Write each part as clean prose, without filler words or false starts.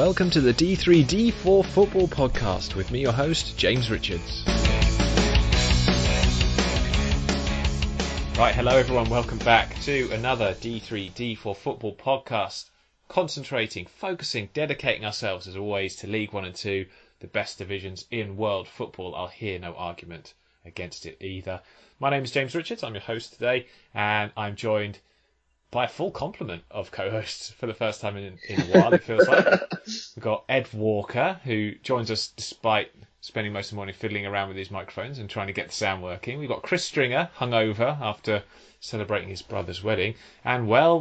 welcome to the D3D4 Football Podcast with me, your host, James Richards. Right, hello everyone, welcome back to another D3D4 Football Podcast, concentrating, focusing, dedicating ourselves as always to League 1 and 2, the best divisions in world football. I'll hear no argument against it either. My name is James Richards, I'm your host today, and I'm joined by a full complement of co-hosts for the first time in a while, it feels like. We've got Ed Walker, who joins us despite spending most of the morning fiddling around with his microphones and trying to get the sound working. We've got Chris Stringer, hungover after celebrating his brother's wedding. And well,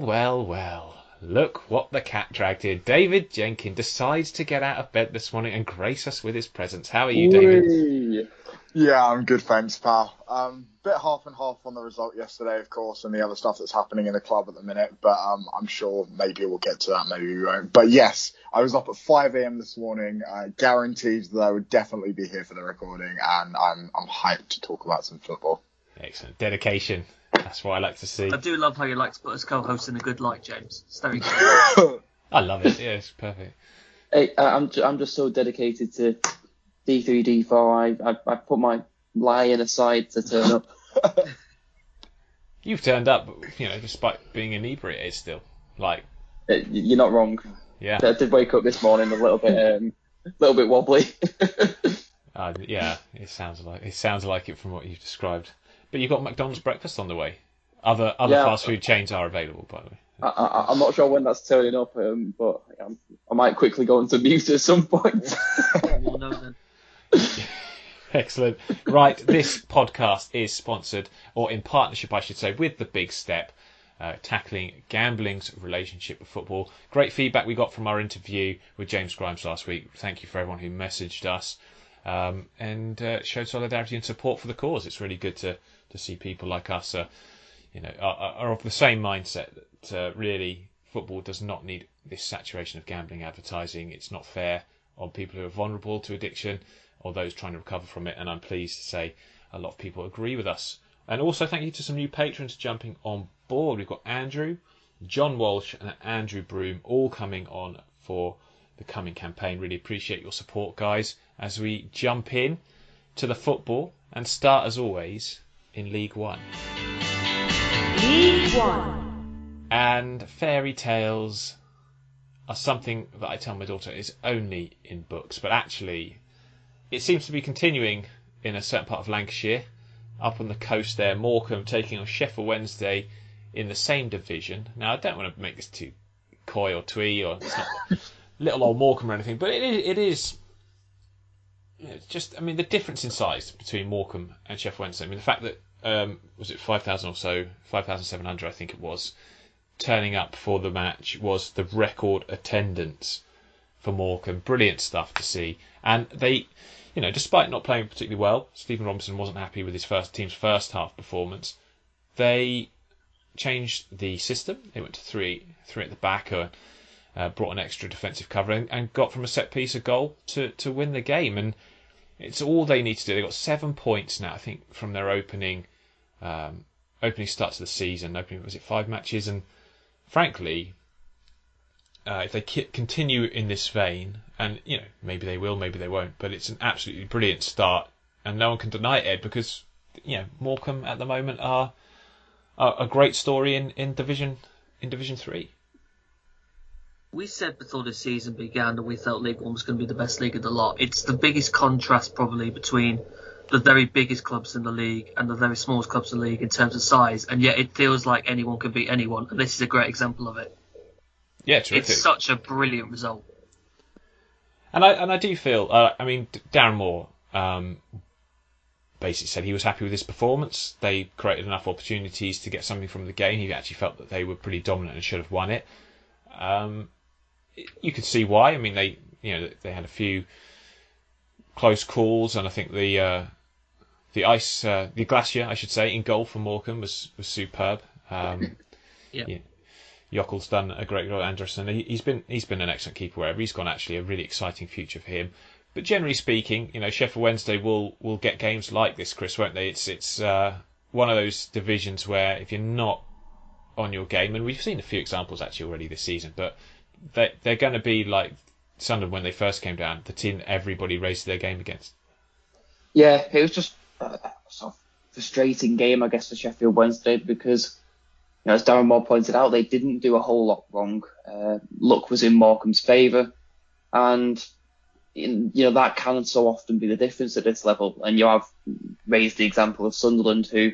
look what the cat dragged in. David Jenkin decides to get out of bed this morning and grace us with his presence. How are you, David? Yeah, I'm good, thanks, pal. Bit half and half on the result yesterday, of course, and the other stuff that's happening in the club at the minute, but I'm sure maybe we'll get to that, maybe we won't. But yes, I was up at 5 a.m. this morning, guaranteed that I would definitely be here for the recording, and I'm hyped to talk about some football. Excellent. Dedication. That's what I like to see. I do love how you like to put us co-hosts in a good light, James. It's very good. I love it. Yeah, it's perfect. Hey, I'm just so dedicated to D3D4. I put my lying aside to turn up. You've turned up, despite being inebriated still. You're not wrong. Yeah. I did wake up this morning a little bit wobbly. Yeah, it sounds like it from what you've described. But you've got McDonald's breakfast on the way. Other fast food chains are available, by the way. I'm not sure when that's turning up, but I might quickly go into mute at some point. We'll know then. Excellent. Right, this podcast is sponsored, or in partnership, I should say, with The Big Step, tackling gambling's relationship with football. Great feedback we got from our interview with James Grimes last week. Thank you for everyone who messaged us and showed solidarity and support for the cause. It's really good to see people like us are of the same mindset that really football does not need this saturation of gambling advertising. It's not fair on people who are vulnerable to addiction or those trying to recover from it, and I'm pleased to say a lot of people agree with us. And also thank you to some new patrons jumping on board. We've got Andrew, John Walsh and Andrew Broom all coming on for the coming campaign. Really appreciate your support, guys, as we jump in to the football and start, as always, in League 1. League 1. And fairy tales are something that I tell my daughter is only in books, but actually it seems to be continuing in a certain part of Lancashire, up on the coast there. Morecambe taking on Sheffield Wednesday in the same division. Now, I don't want to make this too coy or twee, or it's not little old Morecambe or anything, but it is just, the difference in size between Morecambe and Sheffield Wednesday. The fact that, was it 5,000 or so, 5,700 I think it was, turning up for the match was the record attendance for Morecambe. Brilliant stuff to see. And they, despite not playing particularly well, Stephen Robinson wasn't happy with his team's first half performance. They changed the system. They went to three at the back, brought an extra defensive cover and got from a set piece a goal to win the game. And it's all they need to do. They've got 7 points now, I think, from their opening start to the season. Was it 5 matches? And frankly, if they continue in this vein, and maybe they will, maybe they won't, but it's an absolutely brilliant start, and no one can deny it, Ed, because Morecambe at the moment are a great story in Division 3. We said before the season began that we felt League 1 was going to be the best league of the lot. It's the biggest contrast probably between the very biggest clubs in the league and the very smallest clubs in the league in terms of size, and yet it feels like anyone can beat anyone, and this is a great example of it. Yeah, terrific. It's such a brilliant result. And I do feel, Darren Moore basically said he was happy with his performance. They created enough opportunities to get something from the game. He actually felt that they were pretty dominant and should have won it. You could see why. They had a few close calls, and I think the Glacier, I should say, in goal for Morecambe was superb. Yeah. Yockel's done a great job. Anderson, he's been an excellent keeper wherever he's gone. Actually, a really exciting future for him. But generally speaking, Sheffield Wednesday will get games like this, Chris, won't they? It's one of those divisions where if you're not on your game, and we've seen a few examples actually already this season, but they're going to be like Sunderland when they first came down, the team that everybody raised their game against. Yeah, it was just a sort of frustrating game, I guess, for Sheffield Wednesday because, as Darren Moore pointed out, they didn't do a whole lot wrong. Luck was in Morecambe's favour, and that can so often be the difference at this level. And you have raised the example of Sunderland, who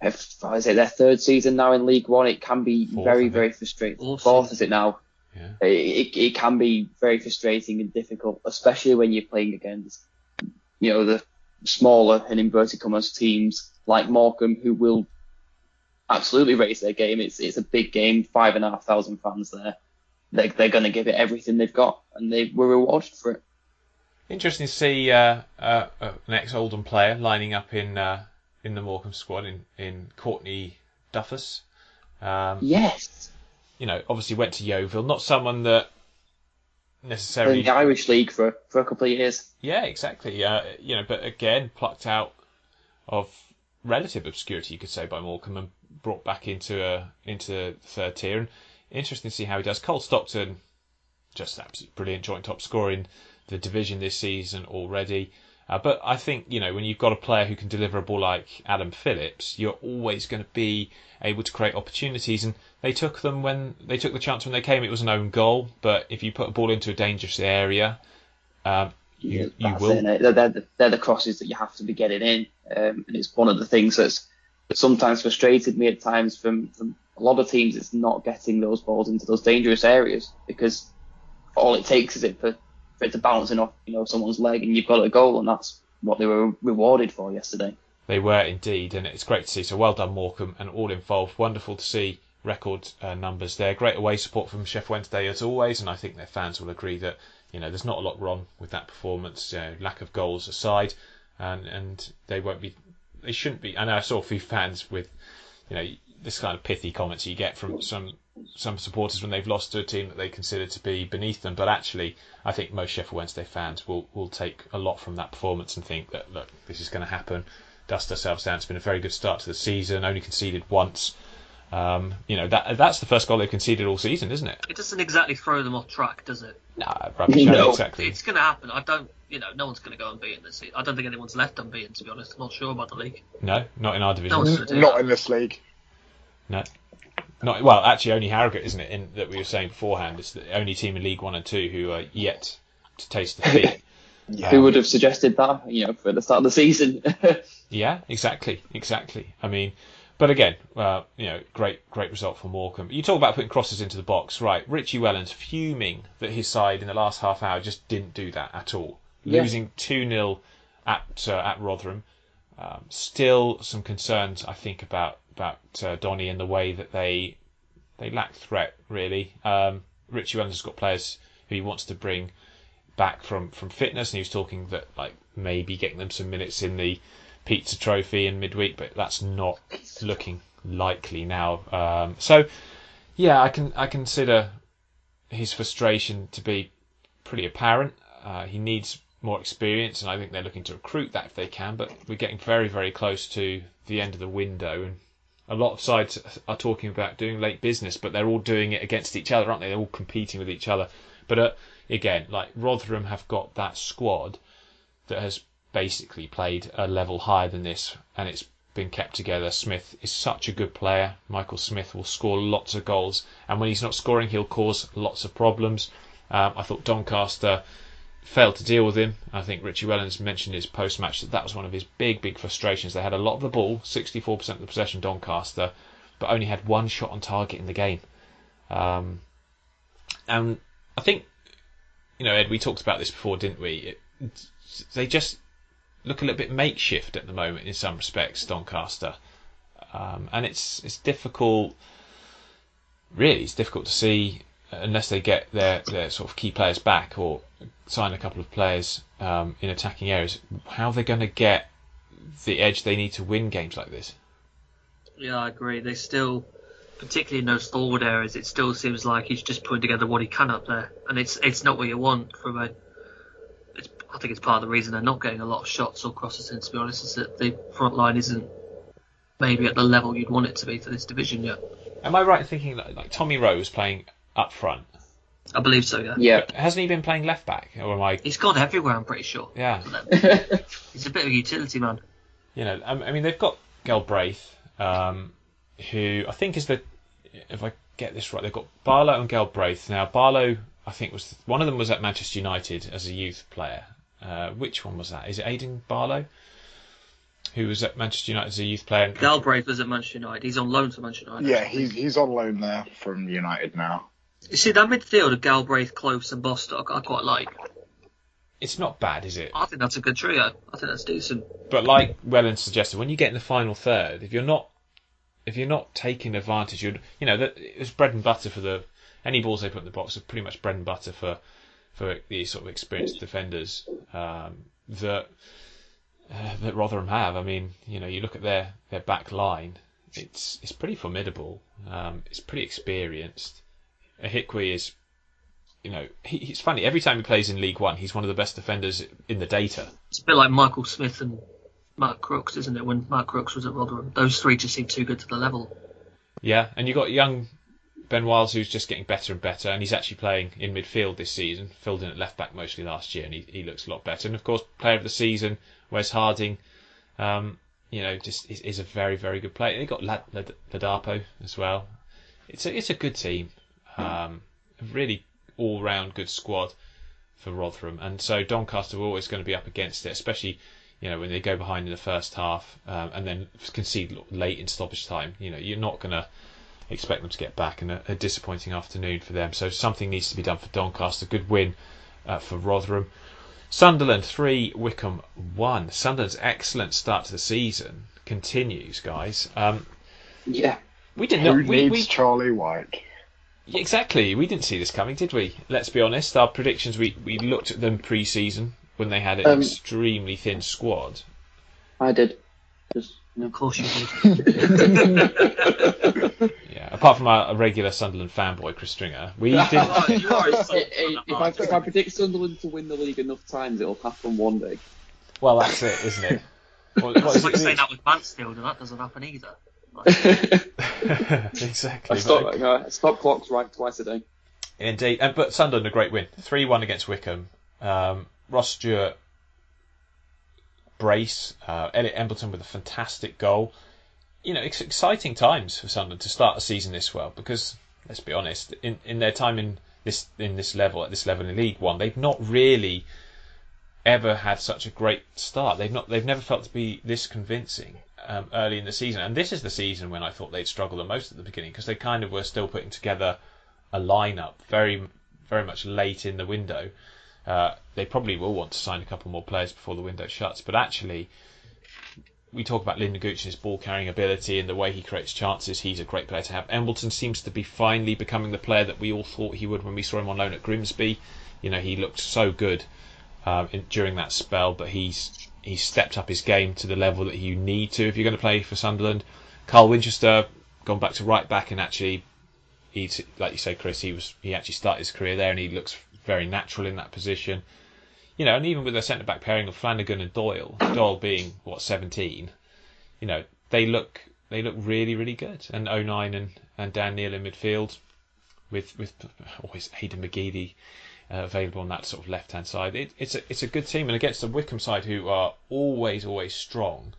have, their third season now in League One. It can be very, very frustrating. Fourth, is it now? Yeah. It can be very frustrating and difficult, especially when you're playing against, the smaller and inverted commas teams like Morecambe, who will absolutely raise their game. It's a big game, 5,500 fans there. They're going to give it everything they've got, and they were rewarded for it. Interesting to see an ex-Oldham player lining up in the Morecambe squad in Courtney Duffus. Yes. Obviously went to Yeovil. Not someone that necessarily in the Irish League for a couple of years. Yeah, exactly. But again, plucked out of relative obscurity, you could say, by Morecambe and brought back into the third tier. And interesting to see how he does. Cole Stockton, just absolutely brilliant joint top scorer in the division this season already. But I think, when you've got a player who can deliver a ball like Adam Phillips, you're always going to be able to create opportunities. And they took the chance when they came. It was an own goal. But if you put a ball into a dangerous area, you will. They're the crosses that you have to be getting in. And it's one of the things that's sometimes frustrated me at times from a lot of teams. It's not getting those balls into those dangerous areas, because all it takes is for it to bounce off, someone's leg, and you've got a goal, and that's what they were rewarded for yesterday. They were indeed, and it's great to see. So well done, Morecambe, and all involved. Wonderful to see record numbers there. Great away support from Sheffield Wednesday as always, and I think their fans will agree that there's not a lot wrong with that performance. Lack of goals aside, and they shouldn't be. I know I saw a few fans with this kind of pithy comments you get from some supporters when they've lost to a team that they consider to be beneath them, but actually I think most Sheffield Wednesday fans will take a lot from that performance and think that, look, this is going to happen, dust ourselves down. It's been a very good start to the season, only conceded once. That's the first goal they've conceded all season, isn't it? It doesn't exactly throw them off track, does it? Nah, rubbish. No, exactly. It's going to happen. I don't, no one's going to go unbeaten this season. I don't think anyone's left unbeaten, to be honest. I'm not sure about the league. No, not in our division. Not in this league. No. Well, actually, only Harrogate, isn't it, that we were saying beforehand, is the only team in League 1 and 2 who are yet to taste the feat. Who would have suggested that, for the start of the season? Yeah, exactly. I mean, but again, great result for Morecambe. You talk about putting crosses into the box, right? Richie Wellens fuming that his side in the last half hour just didn't do that at all. Yeah. Losing 2-0 at Rotherham. Still some concerns, I think, about Donny and the way that they lack threat, really. Richie Wellens has got players who he wants to bring back from fitness, and he was talking that maybe getting them some minutes in the Pizza Trophy in midweek, but that's not looking likely now. So yeah, I consider his frustration to be pretty apparent. He needs more experience, and I think they're looking to recruit that if they can, but we're getting very, very close to the end of the window, and a lot of sides are talking about doing late business, but they're all doing it against each other, aren't they? They're all competing with each other. But again, Rotherham have got that squad that has basically played a level higher than this, and it's been kept together. Smith is such a good player. Michael Smith will score lots of goals, and when he's not scoring, he'll cause lots of problems. I thought Doncaster failed to deal with him. I think Richie Wellens mentioned his post-match that was one of his big frustrations. They had a lot of the ball, 64% of the possession, Doncaster, but only had one shot on target in the game. And I think, Ed, we talked about this before, didn't we? They just look a little bit makeshift at the moment in some respects, Doncaster. And it's difficult, really, it's difficult to see, unless they get their sort of key players back or sign a couple of players in attacking areas, how they're going to get the edge they need to win games like this. Yeah, I agree. They still, particularly in those forward areas, it still seems like he's just putting together what he can up there, and it's not what you want from a. I think it's part of the reason they're not getting a lot of shots or crosses in, to be honest, is that the front line isn't maybe at the level you'd want it to be for this division yet. Am I right in thinking like Tommy Rose playing up front? I believe so, yeah. Yeah. But hasn't he been playing left back? Or am I? He's gone everywhere, I'm pretty sure. Yeah. He's a bit of a utility man. You know, I mean, they've got Galbraith, who I think is the, if I get this right, they've got Barlow and Galbraith. Now, Barlow, I think one of them was at Manchester United as a youth player. Which one was that? Is it Aidan Barlow, who was at Manchester United as a youth player? Galbraith was at Manchester United. He's on loan to Manchester United. Yeah, he's on loan there from United now. You see, that midfield of Galbraith, Close and Bostock, I quite like. It's not bad, is it? I think that's a good trio. I think that's decent. But like Wellen suggested, when you get in the final third, if you're not taking advantage, it was bread and butter for any balls they put in the box are pretty much bread and butter for these sort of experienced defenders that Rotherham have. I mean, you look at their back line, it's pretty formidable. It's pretty experienced. Hikwe is, he's funny. Every time he plays in League One, he's one of the best defenders in the data. It's a bit like Michael Smith and Matt Crooks, isn't it? When Matt Crooks was at Rotherham, those three just seem too good to the level. Yeah, and you've got young Ben Wiles, who's just getting better and better, and he's actually playing in midfield this season. Filled in at left back mostly last year, and he looks a lot better. And of course, player of the season, Wes Harding, just is a very, very good player. They got Ladapo as well. It's a good team, a really all-round good squad for Rotherham, and so Doncaster are always going to be up against it, especially when they go behind in the first half and then concede late in stoppage time. You're not going to expect them to get back, and a disappointing afternoon for them. So something needs to be done for Doncaster. Good win for Rotherham. Sunderland 3, Wycombe 1. Sunderland's excellent start to the season continues, guys. Yeah. We didn't Who know. needs Charlie White? Exactly. We didn't see this coming, did we? Let's be honest. Our predictions, we looked at them pre-season when they had an extremely thin squad. I did. Of course you did. Yeah, apart from a regular Sunderland fanboy, Chris Stringer, we didn't. If I predict Sunderland to win the league enough times, it'll happen one day. Well, that's it, isn't it? It's like saying that with Mansfield, and that doesn't happen either. Exactly. Stop clocks right twice a day. Indeed, but Sunderland a great win, 3-1 against Wycombe. Ross Stewart brace, Elliot Embleton with a fantastic goal. It's exciting times for Sunderland to start a season this well, because let's be honest, in their time at this level in League One, they've not really ever had such a great start. They've never felt to be this convincing early in the season, and this is the season when I thought they'd struggle the most at the beginning, because they kind of were still putting together a lineup very, very much late in the window. They probably will want to sign a couple more players before the window shuts, but actually, we talk about Lyndon Gooch and his ball carrying ability and the way he creates chances. He's a great player to have. Embleton seems to be finally becoming the player that we all thought he would when we saw him on loan at Grimsby. He looked so good during that spell, but he's stepped up his game to the level that you need to if you're going to play for Sunderland. Carl Winchester gone back to right back, and actually, like you say, Chris, he actually started his career there, and he looks very natural in that position. And even with their centre back pairing of Flanagan and Doyle being 17, they look really, really good. And 09 and Dan Neil in midfield with always Aidan McGeady available on that sort of left hand side. It's a good team, and against the Wycombe side, who are always strong,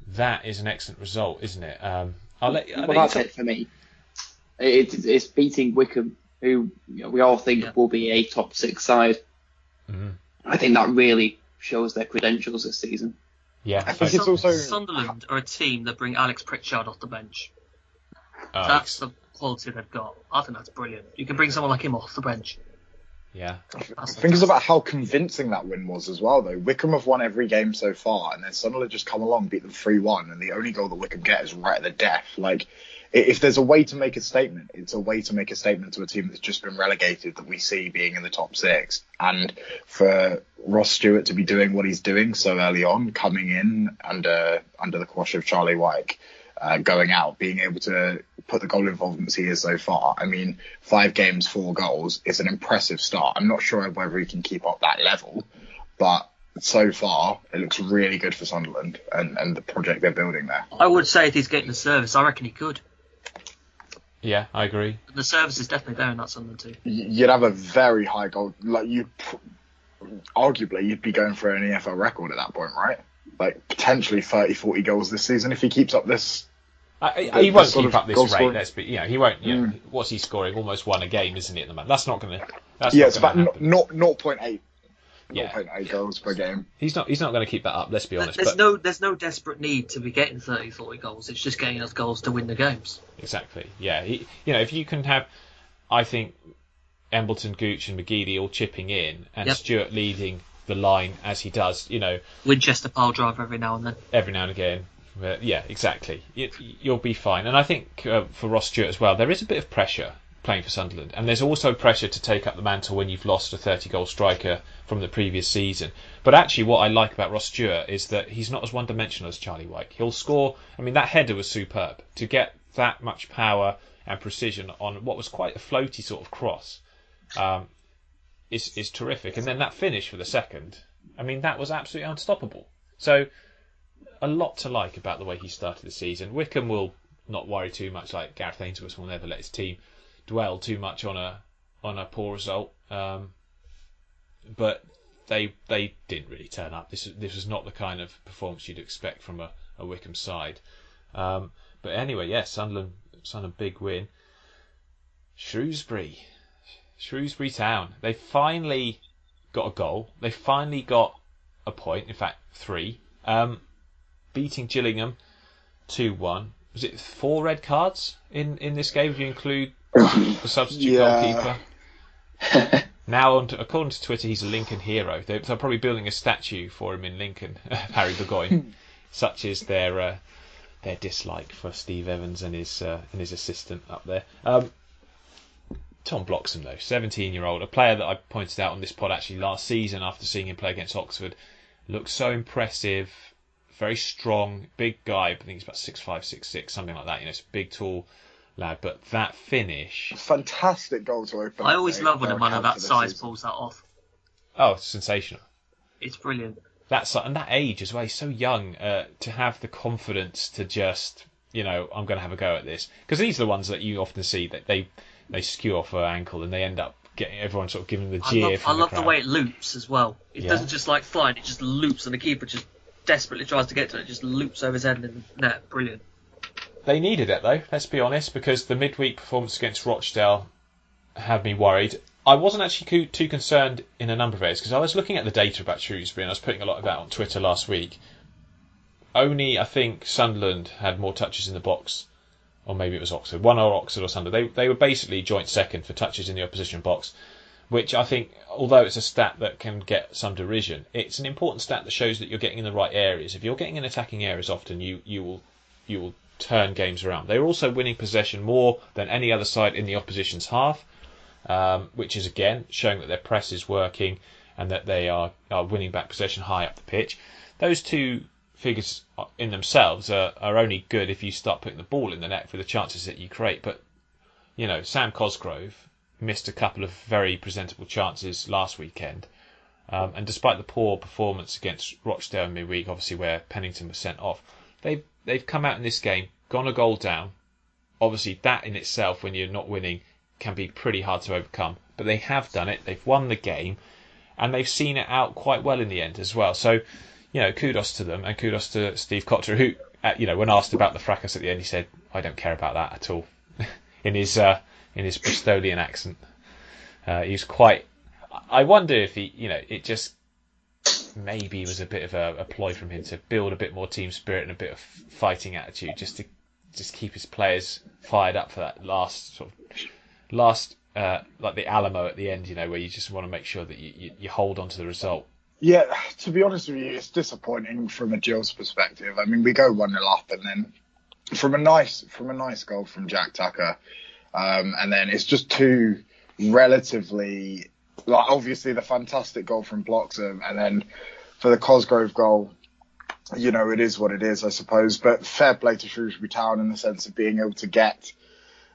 that is an excellent result, isn't it? That's it for me. It's beating Wycombe, who we all think will be a top 6 side. Mm-hmm. I think that really shows their credentials this season. Yeah, I think it's also Sunderland are a team that bring Alex Pritchard off the bench. That's the quality they've got. I think that's brilliant. You can bring someone like him off the bench. Yeah, I think it's about how convincing that win was as well, though. Wycombe have won every game so far, and then Sunderland just come along, beat them 3-1, and the only goal that Wycombe get is right at the death. Like, if there's a way to make a statement, it's a way to make a statement to a team that's just been relegated that we see being in the top 6. And for Ross Stewart to be doing what he's doing so early on, coming in under the quash of Charlie White, going out, being able to put the goal involvements he is so far. I mean, 5 games, 4 goals is an impressive start. I'm not sure whether he can keep up that level, but so far it looks really good for Sunderland and the project they're building there. I would say if he's getting the service, I reckon he could. Yeah, I agree. The service is definitely there in that Sunderland team. You'd have a very high goal. Like arguably, you'd be going for an EFL record at that point, right? Like potentially 30, 40 goals this season if he keeps up this. He won't keep up this rate. Scoring. He won't. What's he scoring? Almost one a game, isn't he? At the moment, that's not going to. It's about 0.8. Yeah. 0.8 goals per game. He's not going to keep that up. Let's be honest. There's no desperate need to be getting 30, 40 goals. It's just getting us goals to win the games. Exactly. Yeah. If you can have, I think, Embleton, Gooch, and McGeady all chipping in, and Stewart leading the line as he does. Winchester pile driver every now and then. Every now and again. Yeah, exactly. You'll be fine. And I think for Ross Stewart as well, there is a bit of pressure playing for Sunderland, and there's also pressure to take up the mantle when you've lost a 30-goal striker from the previous season. But actually, what I like about Ross Stewart is that he's not as one-dimensional as Charlie White. He'll score. I mean, that header was superb. To get that much power and precision on what was quite a floaty sort of cross is terrific. And then that finish for the second, I mean, that was absolutely unstoppable. So a lot to like about the way he started the season. Wickham will not worry too much, like Gareth Ainsworth will never let his team dwell too much on a poor result. But they didn't really turn up. This was not the kind of performance you'd expect from a Wickham side. But anyway, yes, Sunderland big win. Shrewsbury Town. They finally got a goal. They finally got a point. In fact, 3. Beating Gillingham 2-1. Was it 4 red cards in this game if you include the substitute goalkeeper? Now, according to Twitter, he's a Lincoln hero. They're probably building a statue for him in Lincoln, Harry Burgoyne. Such is their dislike for Steve Evans and his assistant up there. Tom Bloxham, though, 17-year-old, a player that I pointed out on this pod actually last season after seeing him play against Oxford, looks so impressive. Very strong, big guy. I think he's about 6'5", 6'6", something like that. It's a big, tall lad. But that finish, fantastic goal to open. I always love when a man of that size pulls that off. Oh, it's sensational! It's brilliant. And that age as well. He's so young to have the confidence to just, I'm going to have a go at this, because these are the ones that you often see that they skew off her ankle and they end up getting everyone sort of giving the jeer. I love the way it loops as well. It doesn't just like fly; it just loops, and the keeper just desperately tries to get to it, just loops over his head in the net. Brilliant. They needed it though, let's be honest, because the midweek performance against Rochdale had me worried. I wasn't actually too concerned in a number of areas, because I was looking at the data about Shrewsbury and I was putting a lot of that on Twitter last week. Only, I think, Sunderland had more touches in the box, or maybe it was Oxford. One or Oxford or Sunderland. They were basically joint second for touches in the opposition box, which I think, although it's a stat that can get some derision, it's an important stat that shows that you're getting in the right areas. If you're getting in attacking areas often, you will turn games around. They're also winning possession more than any other side in the opposition's half, which is again showing that their press is working and that they are winning back possession high up the pitch. Those two figures in themselves are only good if you start putting the ball in the net for the chances that you create. But Sam Cosgrove missed a couple of very presentable chances last weekend, and despite the poor performance against Rochdale in midweek, obviously where Pennington was sent off, they've come out in this game, gone a goal down. Obviously that in itself, when you're not winning, can be pretty hard to overcome, but they have done it. They've won the game and they've seen it out quite well in the end as well. So kudos to them, and kudos to Steve Cotter, who when asked about the fracas at the end, he said, I don't care about that at all. in his Bristolian accent. He's quite. I wonder if it just maybe was a bit of a ploy from him to build a bit more team spirit and a bit of fighting attitude, just to keep his players fired up for that last like the Alamo at the end, where you just want to make sure that you hold on to the result. Yeah, to be honest with you, it's disappointing from a Gills perspective. I mean, we go 1-0 up, and then from a nice goal from Jack Tucker. And then it's just two relatively, obviously the fantastic goal from Bloxham, and then for the Cosgrove goal, it is what it is, I suppose. But fair play to Shrewsbury Town in the sense of being able to get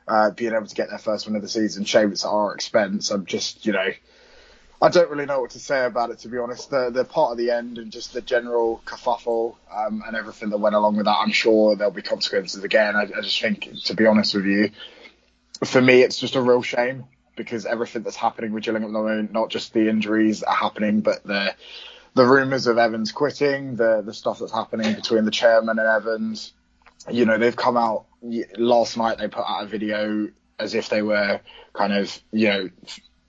their first win of the season. Shame it's at our expense. I'm just, I don't really know what to say about it, to be honest. The part of the end and just the general kerfuffle and everything that went along with that, I'm sure there'll be consequences again. I just think, to be honest with you, for me, it's just a real shame because everything that's happening with Gillingham at the moment, not just the injuries that are happening, but the rumours of Evans quitting, the stuff that's happening between the chairman and Evans. You know, they've come out last night. They put out a video as if they were kind of, you know,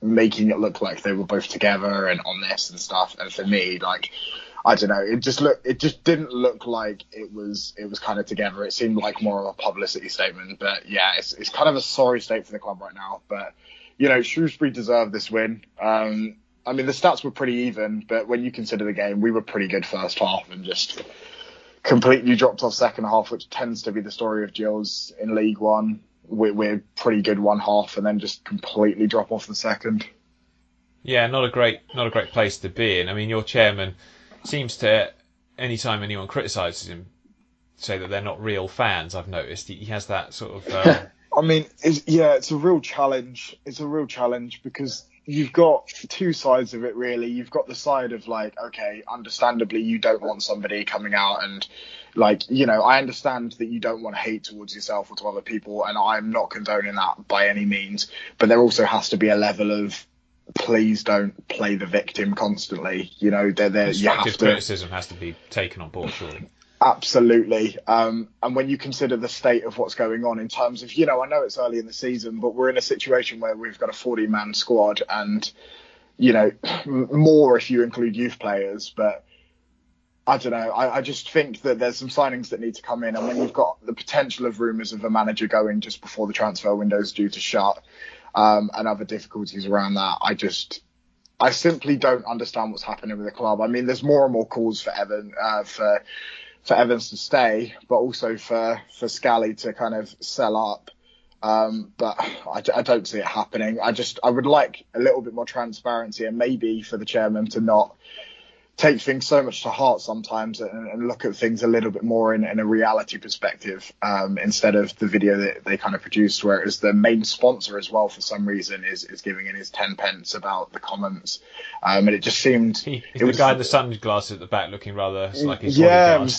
making it look like they were both together and on this and stuff. And for me, like, I don't know, it just didn't look like it was kind of together. It seemed like more of a publicity statement. But yeah, it's kind of a sorry state for the club right now. But, you know, Shrewsbury deserved this win. I mean, the stats were pretty even, but when you consider the game, we were pretty good first half and just completely dropped off second half, which tends to be the story of Gills in League One. We're pretty good one half and then just completely drop off the second. Yeah, not a great place to be in. I mean, your chairman seems to, anytime anyone criticises him, say that they're not real fans. I've noticed he has that sort of. I mean, it's a real challenge. It's a real challenge because you've got two sides of it, really. You've got the side of, like, okay, understandably, you don't want somebody coming out and, like, you know, I understand that you don't want hate towards yourself or to other people, and I'm not condoning that by any means. But there also has to be a level of, please don't play the victim constantly. You know, constructive criticism has to be taken on board, surely. Absolutely. And when you consider the state of what's going on in terms of, you know, I know it's early in the season, but we're in a situation where we've got a 40-man squad and, you know, more if you include youth players. But I don't know. I just think that there's some signings that need to come in. And when you've got the potential of rumours of a manager going just before the transfer window is due to shut, and other difficulties around that, I simply don't understand what's happening with the club. I mean, there's more and more calls for Evans to stay, but also for Scally to kind of sell up. But I don't see it happening. I would like a little bit more transparency and maybe for the chairman to not take things so much to heart sometimes and look at things a little bit more in a reality perspective, instead of the video that they kind of produced where it was the main sponsor as well for some reason is giving in his 10 pence about the comments. And it just seemed... It was the guy in the sunglasses at the back looking rather like his bodyguard.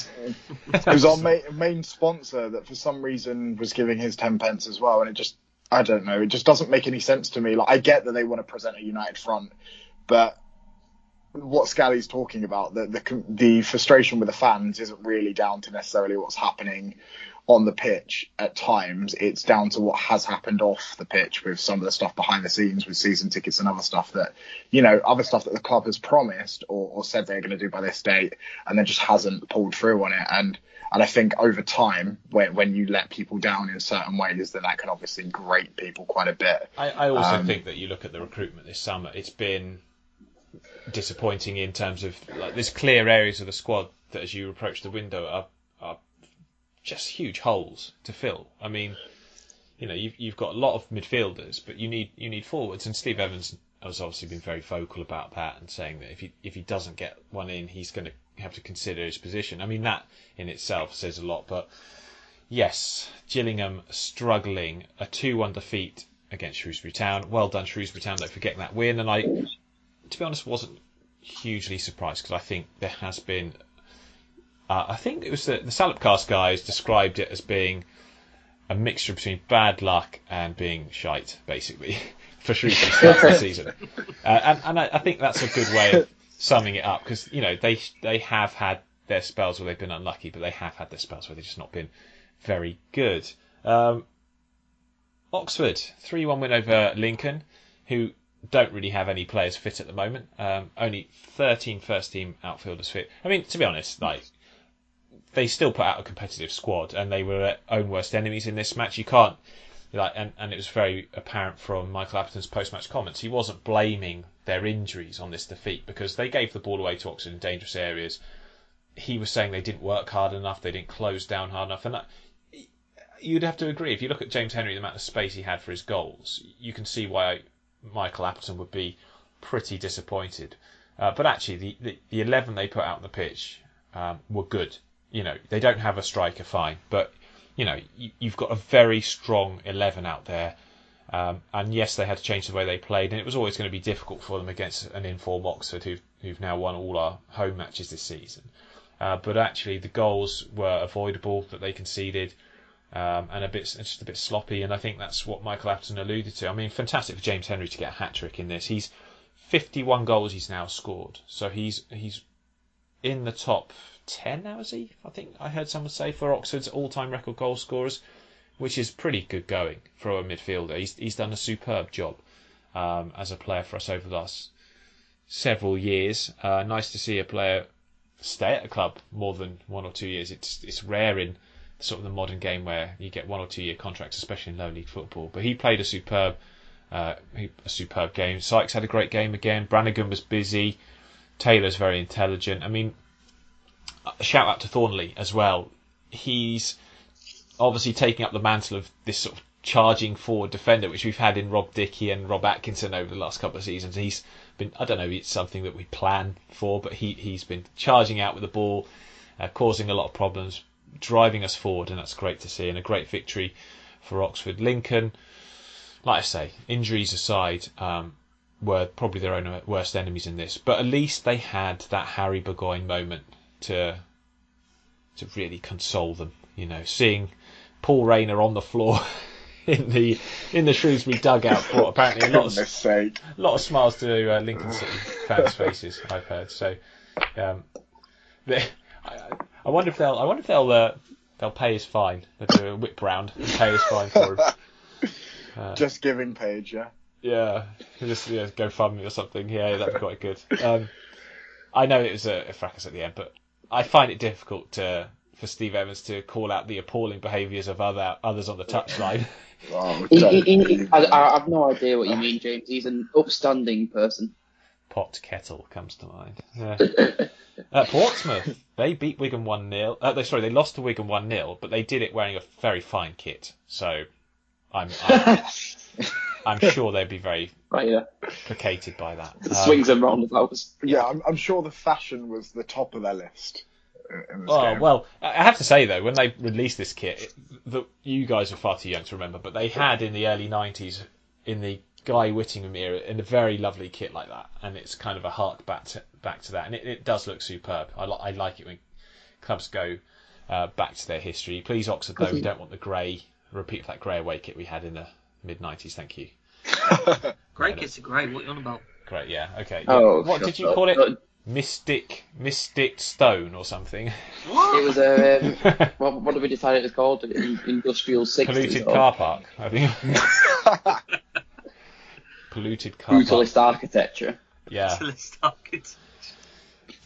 It was our main sponsor that for some reason was giving his 10 pence as well. And it just, I don't know, it just doesn't make any sense to me. Like, I get that they want to present a united front, but what Scally's talking about, the frustration with the fans isn't really down to necessarily what's happening on the pitch at times. It's down to what has happened off the pitch with some of the stuff behind the scenes with season tickets and other stuff that, you know, other stuff that the club has promised or said they're going to do by this date and then just hasn't pulled through on it. And I think over time, when you let people down in certain ways, then that can obviously grate people quite a bit. I also think that you look at the recruitment this summer, it's been disappointing in terms of, like, there's clear areas of the squad that as you approach the window are just huge holes to fill. I mean, you know, you've got a lot of midfielders, but you need forwards, and Steve Evans has obviously been very vocal about that and saying that if he doesn't get one in, he's going to have to consider his position. I mean, that in itself says a lot. But yes, Gillingham struggling, a 2-1 defeat against Shrewsbury Town. Well done, Shrewsbury Town, though, for getting that win. And I, to be honest, wasn't hugely surprised because I think there has been. I think it was the Salopcast guys described it as being a mixture between bad luck and being shite, basically, for Shrewsbury start of the season. And I think that's a good way of summing it up because, you know, they have had their spells where they've been unlucky, but they have had their spells where they've just not been very good. Oxford, 3-1 win over Lincoln, who don't really have any players fit at the moment. Only 13 first-team outfielders fit. I mean, to be honest, like, they still put out a competitive squad, and they were their own worst enemies in this match. You can't, like, and it was very apparent from Michael Appleton's post-match comments. He wasn't blaming their injuries on this defeat because they gave the ball away to Oxford in dangerous areas. He was saying they didn't work hard enough, they didn't close down hard enough, and that, you'd have to agree. If you look at James Henry, the amount of space he had for his goals, you can see why Michael Appleton would be pretty disappointed. But actually, the 11 they put out on the pitch were good. You know, they don't have a striker, fine, but you know, you've got a very strong 11 out there. And yes, they had to change the way they played, and it was always going to be difficult for them against an informed Oxford who've now won all our home matches this season. But actually, the goals were avoidable that they conceded. and just a bit sloppy. And I think that's what Michael Appleton alluded to. I mean, fantastic for James Henry to get a hat-trick in this. He's 51 goals he's now scored. So he's in the top 10 now, is he? I think I heard someone say for Oxford's all-time record goal scorers, which is pretty good going for a midfielder. He's done a superb job as a player for us over the last several years. Nice to see a player stay at a club more than 1 or 2 years. It's rare in sort of the modern game where you get 1 or 2 year contracts, especially in low league football. But he played a superb game. Sykes had a great game again. Brannigan was busy. Taylor's very intelligent. I mean, a shout out to Thornley as well. He's obviously taking up the mantle of this sort of charging forward defender, which we've had in Rob Dickey and Rob Atkinson over the last couple of seasons. He's been, I don't know, it's something that we plan for, but he's been charging out with the ball, causing a lot of problems, driving us forward, and that's great to see, and a great victory for Oxford. Lincoln, like I say, injuries aside, were probably their own worst enemies in this, but at least they had that Harry Burgoyne moment to really console them. You know, seeing Paul Rayner on the floor in the Shrewsbury dugout brought apparently a lot of smiles to Lincoln City fans' faces, I've heard. So, I wonder if they'll pay his fine. They'll do a whip round and pay his fine for him. Just giving page, yeah. Yeah, just go fund me or something. Yeah, that'd be quite good. I know it was a fracas at the end, but I find it difficult for Steve Evans to call out the appalling behaviours of others on the touchline. I have no idea what you mean, James. He's an upstanding person. Pot kettle comes to mind. Yeah. Portsmouth, they beat Wigan 1-0. They lost to Wigan 1-0, but they did it wearing a very fine kit. So I'm sure they'd be very placated by that. Swings and roundabouts. Yeah, I'm sure the fashion was the top of their list. Well, I have to say though, when they released this kit, you guys are far too young to remember, but they had in the early 90s, in the Guy Whittingham era, in a very lovely kit like that, and it's kind of a hark back to that, and it does look superb. I like it when clubs go back to their history. Please, Oxford, though, we don't want the repeat of that grey away kit we had in the mid-90s. Thank you. Grey kits are great. What are you on about? Great, yeah, okay. Oh, what did you call it? Mystic Stone or something. What? It was a what did we decide it was called? Industrial 60s. Polluted car park, I think. Polluted car Brutalist park. architecture. Yeah. Brutalist architecture.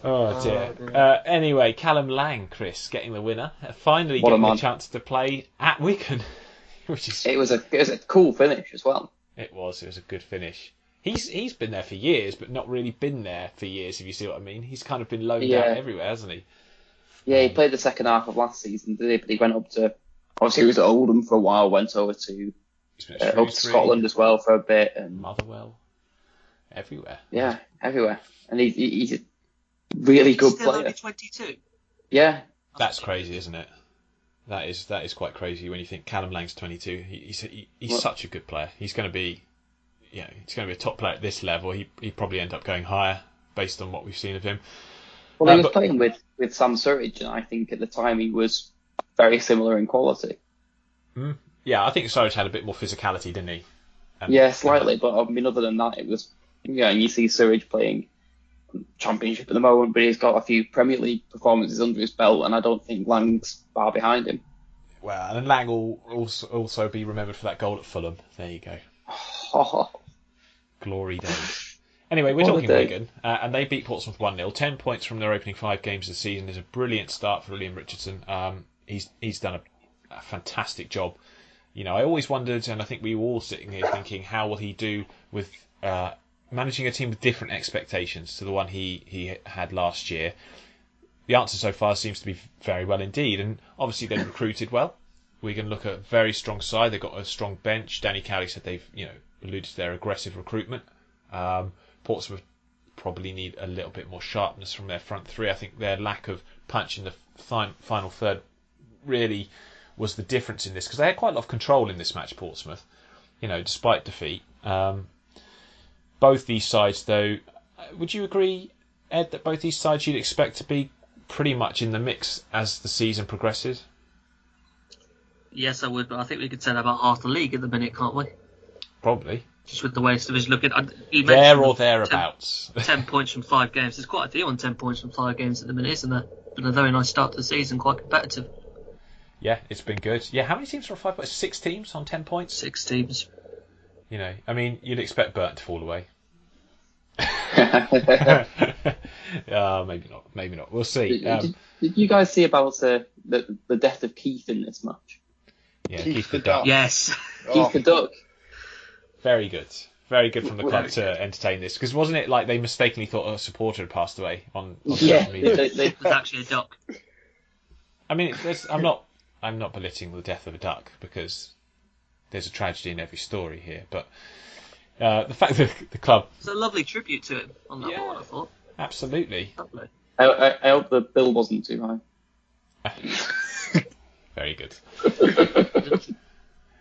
Oh dear. Anyway, Callum Lang, Chris, getting the winner. Finally getting a chance to play at Wigan, which is. It was a cool finish as well. It was a good finish. He's been there for years, but not really been there for years, if you see what I mean. He's kind of been loaned out everywhere, hasn't he? Yeah, he played the second half of last season, did he? But he went up to, obviously he was at Oldham for a while, went over to up to Scotland as well for a bit. And Motherwell. Everywhere. Yeah, everywhere. And he's a really good still player. Only 22? Yeah. That's crazy, isn't it? That is quite crazy when you think Callum Lang's 22. He's such a good player. He's going to be... Yeah, he's going to be a top player at this level. He'd probably end up going higher based on what we've seen of him. Well, he was playing with Sam Surridge, and I think at the time he was very similar in quality. Yeah, I think Surridge had a bit more physicality, didn't he? Yeah, slightly, but I mean, other than that, it was... Yeah, and you see Surridge playing Championship at the moment, but he's got a few Premier League performances under his belt, and I don't think Lang's far behind him. Well, and Lang will also be remembered for that goal at Fulham. There you go. Glory days. Anyway, we're talking Wigan, and they beat Portsmouth 1-0. 10 points from their opening 5 games of the season is a brilliant start for Liam Richardson. He's done a fantastic job. You know, I always wondered, and I think we were all sitting here thinking, how will he do with managing a team with different expectations to the one he had last year? The answer so far seems to be very well indeed, and obviously they've recruited well. Wigan look at a very strong side. They've got a strong bench. Danny Cowley said they've alluded to their aggressive recruitment. Portsmouth probably need a little bit more sharpness from their front three. I think their lack of punch in the final third really was the difference in this, because they had quite a lot of control in this match, Portsmouth, despite defeat. Both these sides, though, would you agree, Ed, that both these sides you'd expect to be pretty much in the mix as the season progresses? Yes, I would, but I think we could say that about half the league at the minute, can't we? Probably. Just with the way it's looking. There or thereabouts. 10 points from 5 games. There's quite a deal on 10 points from 5 games at the minute, isn't there? Been a very nice start to the season, quite competitive. Yeah, it's been good. Yeah, how many teams for 5 points? 6 teams on 10 points? 6 teams. You know, I mean, you'd expect Burton to fall away. Maybe not. We'll see. Did you guys see about the death of Keith in this match? Yeah, Keith the Duck. Yes. Keith the Duck. Very good. Very good from the club to entertain this. Because wasn't it like they mistakenly thought a supporter had passed away on social media? It was actually a duck. I mean, I'm not belittling the death of a duck because there's a tragedy in every story here. But the fact that the club... It's a lovely tribute to him on that one, I thought. Absolutely. Lovely. I hope the bill wasn't too high. Very good.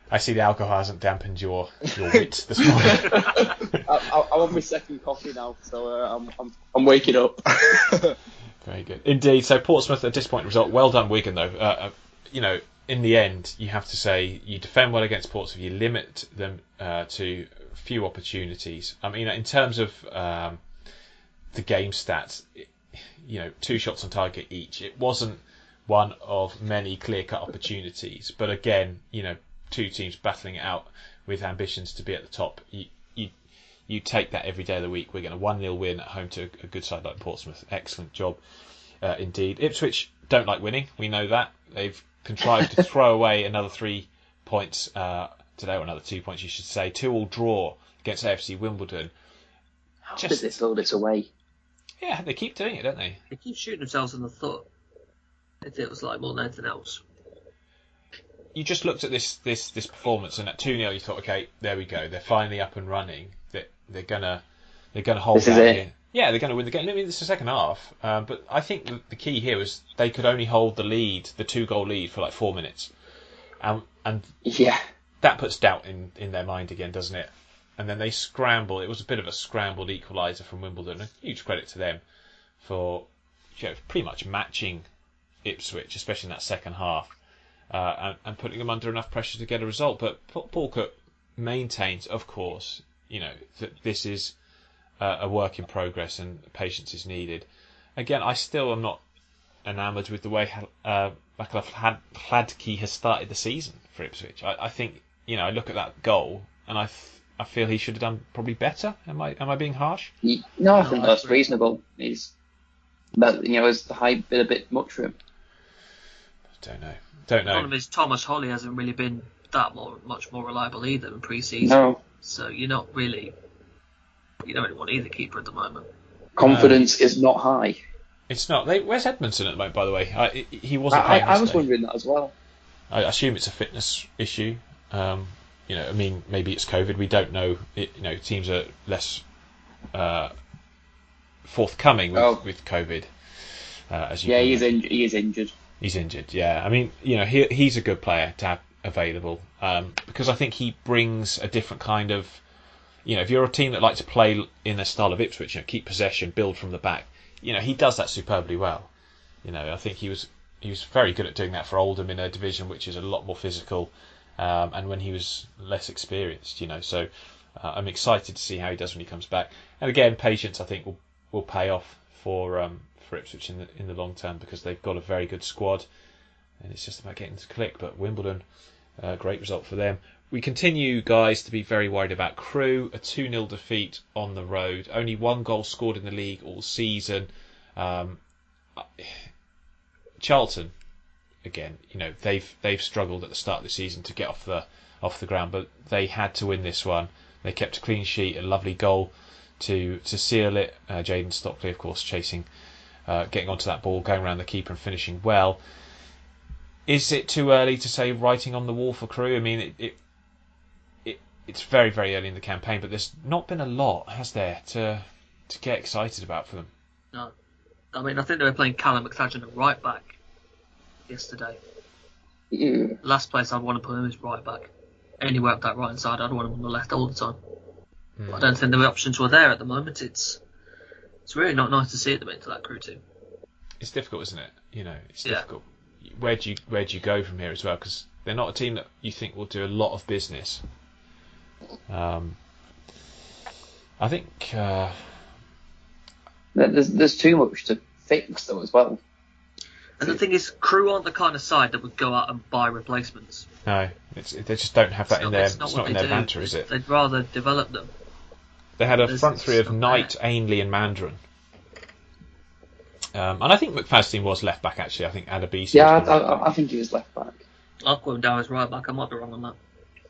I see the alcohol hasn't dampened your wit this morning. I'm on my second coffee now, so I'm waking up. Very good. Indeed. So Portsmouth, a disappointing result. Well done, Wigan, though. You know, in the end, you have to say you defend well against Portsmouth. You limit them to few opportunities. I mean, in terms of the game stats, 2 shots on target each. It wasn't one of many clear-cut opportunities. But again, 2 teams battling it out with ambitions to be at the top. You take that every day of the week. We're going to 1-0 win at home to a good side like Portsmouth. Excellent job indeed. Ipswich don't like winning. We know that. They've contrived to throw away another 3 points today, or another 2 points, you should say. 2-2 draw against AFC Wimbledon. How did they throw this away? Yeah, they keep doing it, don't they? They keep shooting themselves in the foot. It feels like more than anything else. You just looked at this performance, and at 2-0 you thought, okay, there we go. They're finally up and running. They're gonna hold this is that it. here. Yeah, they're going to win the game. I mean, it's the second half, but I think the key here was they could only hold the 2-goal lead for like 4 minutes, and yeah, that puts doubt in their mind again, doesn't it? And then they scramble. It was a bit of a scrambled equaliser from Wimbledon. A huge credit to them for pretty much matching Ipswich, especially in that second half, and putting them under enough pressure to get a result. But Paul maintains, of course, that this is a work in progress and patience is needed. Again, I still am not enamoured with the way Václav Hladký has started the season for Ipswich. I think, I look at that goal and I feel he should have done probably better. Am I being harsh? No, I think that's reasonable. Is the hype been a bit much for him? Don't know. The problem is Thomas Holley hasn't really been much more reliable either in pre-season. No. So you don't really want either keeper at the moment. Confidence is not high. It's not. Where's Edmondson at the moment, by the way? He wasn't playing I was wondering that as well. I assume it's a fitness issue. I mean, maybe it's COVID. We don't know. Teams are less forthcoming with COVID. He is injured. He's injured. Yeah. I mean, he's a good player to have available because I think he brings a different kind of. If you're a team that like to play in the style of Ipswich, keep possession, build from the back, he does that superbly well. I think he was very good at doing that for Oldham in a division which is a lot more physical, and when he was less experienced, So I'm excited to see how he does when he comes back. And again, patience I think will pay off for Ipswich in the long term because they've got a very good squad, and it's just about getting to click. But Wimbledon, great result for them. We continue, guys, to be very worried about Crewe. A 2-0 defeat on the road. Only 1 goal scored in the league all season. Charlton, again, they've struggled at the start of the season to get off the ground, but they had to win this one. They kept a clean sheet, a lovely goal to seal it. Jayden Stockley, of course, chasing, getting onto that ball, going around the keeper and finishing well. Is it too early to say writing on the wall for Crewe? I mean, it's very, very early in the campaign, but there's not been a lot, has there, to get excited about for them? No. I mean, I think they were playing Callum McFadden at right back yesterday. Yeah. Last place I'd want to put him is right back. Anywhere up that right hand side, I'd want him on the left all the time. I don't think the options were there at the moment. It's really not nice to see at the minute to that Crewe team. It's difficult, isn't it? It's difficult. Where do you go from here as well? Because They're not a team that you think will do a lot of business. I think there's too much to fix though as well. And the thing is, Crewe aren't the kind of side that would go out and buy replacements. No, they just don't have that in their. It's not in their banter, is it? They'd rather develop them. They had a front three of Knight, Ainley, and Mandron. And I think McFadden was left back actually. I think Adebisi. Yeah, I think he was left back. I'll put him down as right back. I might be wrong on that.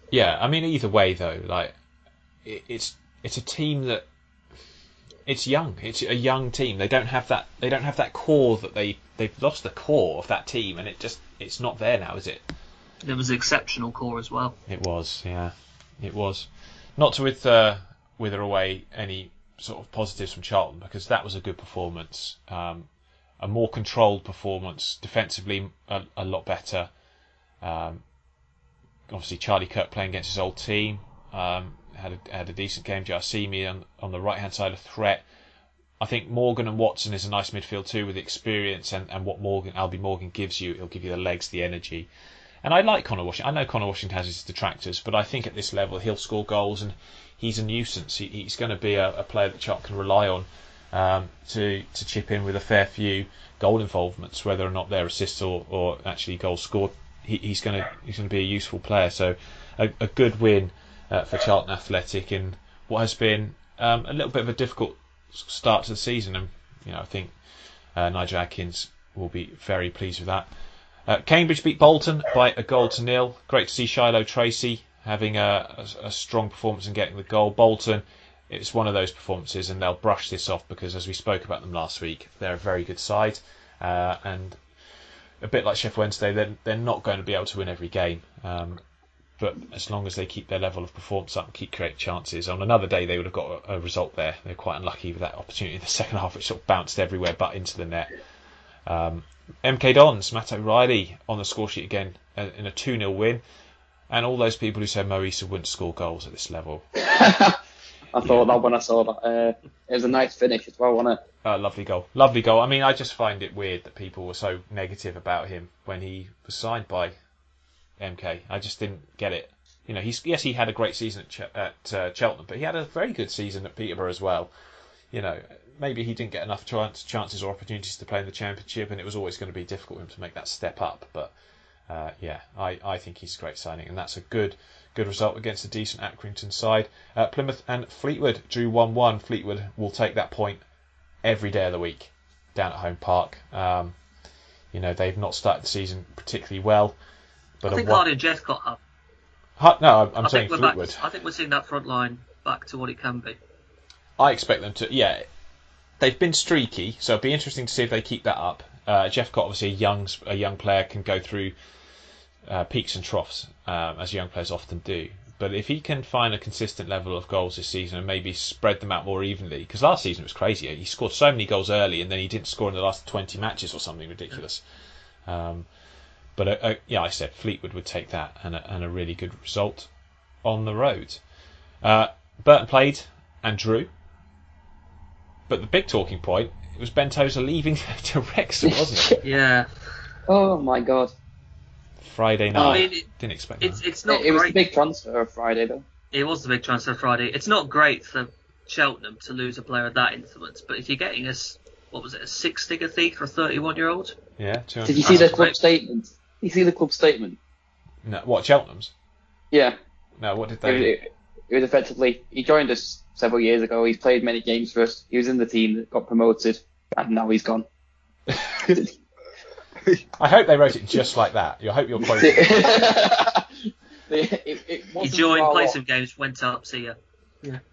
Yeah, I mean either way though, like it's a team that it's young. It's a young team. They don't have that. They don't have that core that they've lost the core of that team, and it's not there now, is it? It was an exceptional core as well. It was, yeah, it was. Not to wither away any sort of positives from Charlton, because that was a good performance, a more controlled performance, defensively a lot better. Obviously, Charlie Kirk playing against his old team. Had a decent game. Jarsimi on the right hand side of threat. I think Morgan and Watson is a nice midfield too, with experience and what Albie Morgan gives you. He'll give you the legs, the energy. And I like Connor Washington. I know Connor Washington has his detractors, but I think at this level he'll score goals and he's a nuisance. He's going to be a player that Charlton can rely on to chip in with a fair few goal involvements, whether or not they're assists or actually goals scored. He's going to be a useful player. So a good win for Charlton Athletic in what has been a little bit of a difficult start to the season, and I think Nigel Adkins will be very pleased with that. Cambridge beat Bolton by 1-0. Great to see Shiloh Tracy having a strong performance and getting the goal. Bolton, it's one of those performances, and they'll brush this off because, as we spoke about them last week, they're a very good side, and a bit like Sheffield Wednesday, they're not going to be able to win every game. But as long as they keep their level of performance up and keep creating chances, on another day they would have got a result there. They're quite unlucky with that opportunity in the second half, which sort of bounced everywhere but into the net. MK Dons, Matt O'Reilly on the score sheet again in a 2-0 win. And all those people who said Mo Issa wouldn't score goals at this level. I thought that when I saw that. It was a nice finish as well, wasn't it? Lovely goal. Lovely goal. I mean, I just find it weird that people were so negative about him when he was signed by MK. I just didn't get it. He had a great season at Cheltenham, but he had a very good season at Peterborough as well. Maybe he didn't get enough chances or opportunities to play in the Championship, and it was always going to be difficult for him to make that step up. But I think he's a great signing, and that's a good result against a decent Accrington side. Plymouth and Fleetwood drew 1-1. Fleetwood will take that point every day of the week down at home park. They've not started the season particularly well. But I think Hardy and Jeffcott have. No, I'm saying Fleetwood. I think we're seeing that front line back to what it can be. I expect them to. Yeah, they've been streaky, so it'll be interesting to see if they keep that up. Jeffcott, obviously a young player, can go through peaks and troughs, as young players often do. But if he can find a consistent level of goals this season and maybe spread them out more evenly, because last season it was crazy. He scored so many goals early and then he didn't score in the last 20 matches or something ridiculous. But I said Fleetwood would take that and a really good result on the road. Burton played and drew. But the big talking point was Ben Tozer leaving to Wrexham, wasn't it? Yeah. Oh my God. Friday night. Didn't expect that. It's not It was great. the big transfer of Friday though. It was the big transfer Friday. It's not great for Cheltenham to lose a player of that influence, but if you're getting a 6-figure fee for a 31-year-old? Yeah. Did you see the club statement? You see the club statement? No, what, Cheltenham's? Yeah. No, what did they... It was effectively, he joined us several years ago, he's played many games for us, he was in the team that got promoted, and now he's gone. I hope they wrote it just like that. I hope you're quoting. He joined, played some games, went up, see ya.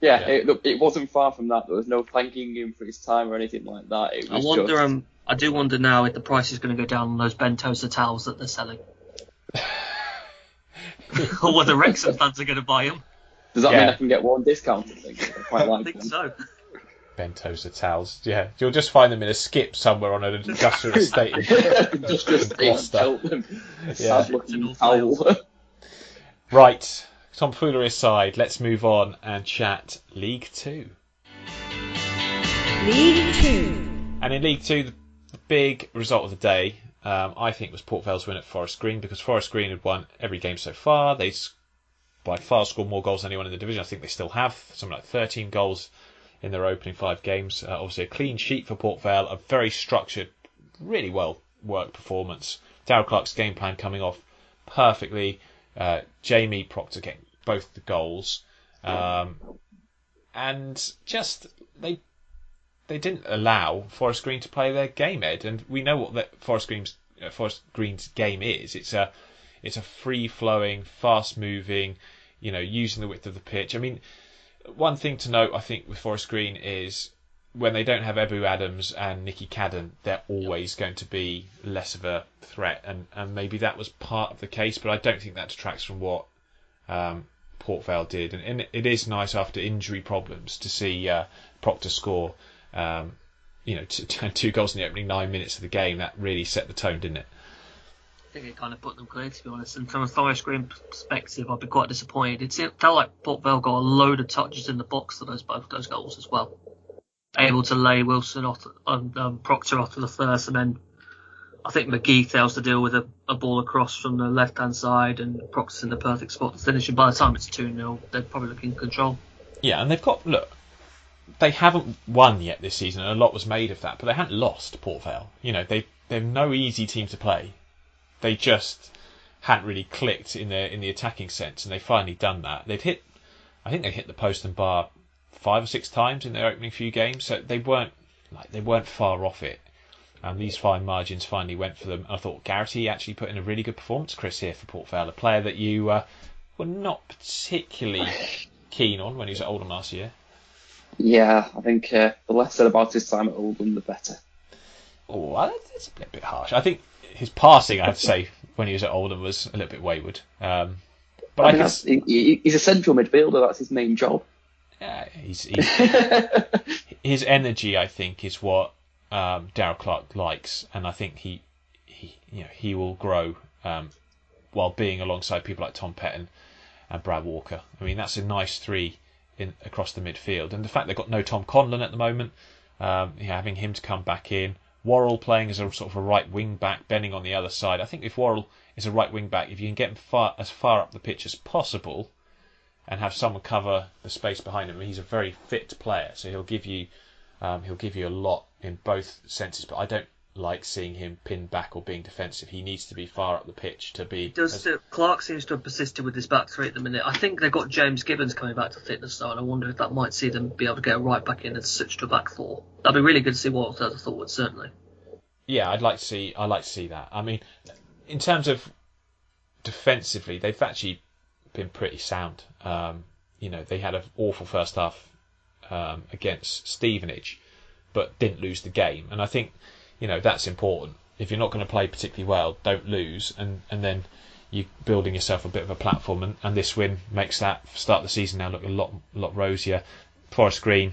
Yeah. It wasn't far from that. There was no thanking him for his time or anything like that. It was I do wonder now if the price is going to go down on those Ben Tozer towels that they're selling. Or whether Wrexham fans are going to buy them. Does that mean I can get one discount? I quite like I think so. Ben Tozer towels, yeah. You'll just find them in a skip somewhere on an industrial estate. just Gloucester. Sad looking towel. Right, tomfoolery aside, let's move on and chat League Two. League Two. And in League Two, the big result of the day I think, was Port Vale's win at Forest Green, because Forest Green had won every game so far. They by far scored more goals than anyone in the division. I think they still have something like 13 goals in their opening 5 games. Obviously a clean sheet for Port Vale, a very structured, really well worked performance. Darryl Clark's game plan coming off perfectly. Jamie Proctor getting both the goals. And just they didn't allow Forest Green to play their game, Ed, and we know what Forest Green's game is. It's a free flowing, fast moving, using the width of the pitch. I mean, one thing to note, I think, with Forest Green is when they don't have Ebu Adams and Nicky Cadden, they're always going to be less of a threat, and maybe that was part of the case, but I don't think that detracts from what Port Vale did, and it is nice after injury problems to see Proctor score. 2 goals in the opening 9 minutes of the game. That really set the tone, didn't it? I think it kind of put them clear, to be honest. And from a Forest Green perspective, I'd be quite disappointed. It felt like Port Vale got a load of touches in the box for both those goals as well. Able to lay Wilson off, Proctor off to the first, and then I think McGee fails to deal with a ball across from the left-hand side, and Proctor's in the perfect spot to finish. And by the time it's 2-0, they're probably looking in control. Yeah, and they haven't won yet this season, and a lot was made of that, but they haven't lost, Port Vale. They're no easy team to play. They just hadn't really clicked in the attacking sense, and they've finally done that. I think they hit the post and bar 5 or 6 times in their opening few games, so they weren't far off it. And these fine margins finally went for them. I thought Garrity actually put in a really good performance, Chris, here for Port Vale, a player that you were not particularly keen on when he was at Oldham last year. Yeah, I think the less said about his time at Oldham, the better. Oh, that's a bit harsh. I think his passing, I have to say, when he was at Oldham was a little bit wayward. But he's a central midfielder. That's his main job. Yeah, his energy, I think, is what Darryl Clark likes, and I think he will grow while being alongside people like Tom Petton and Brad Walker. I mean, that's a nice 3 across the midfield, and the fact they've got no Tom Conlon at the moment, having him to come back in, Worrell playing as a sort of a right wing back, Benning on the other side. I think if Worrell is a right wing back, if you can get him as far up the pitch as possible and have someone cover the space behind him, he's a very fit player, so he'll give you a lot in both senses. But I don't like seeing him pinned back or being defensive. He needs to be far up the pitch to be. Clark seems to have persisted with his back 3 at the minute. I think they've got James Gibbons coming back to fitness now, and I wonder if that might see them be able to get a right back in and switch to a back 4. That'd be really good to see what else forward, certainly. Yeah, I'd like to see that. I mean, in terms of defensively, they've actually been pretty sound. They had an awful first half against Stevenage, but didn't lose the game, and I think that's important. If you're not going to play particularly well, don't lose, and then you're building yourself a bit of a platform, and this win makes that start the season now look a lot rosier. Forest Green,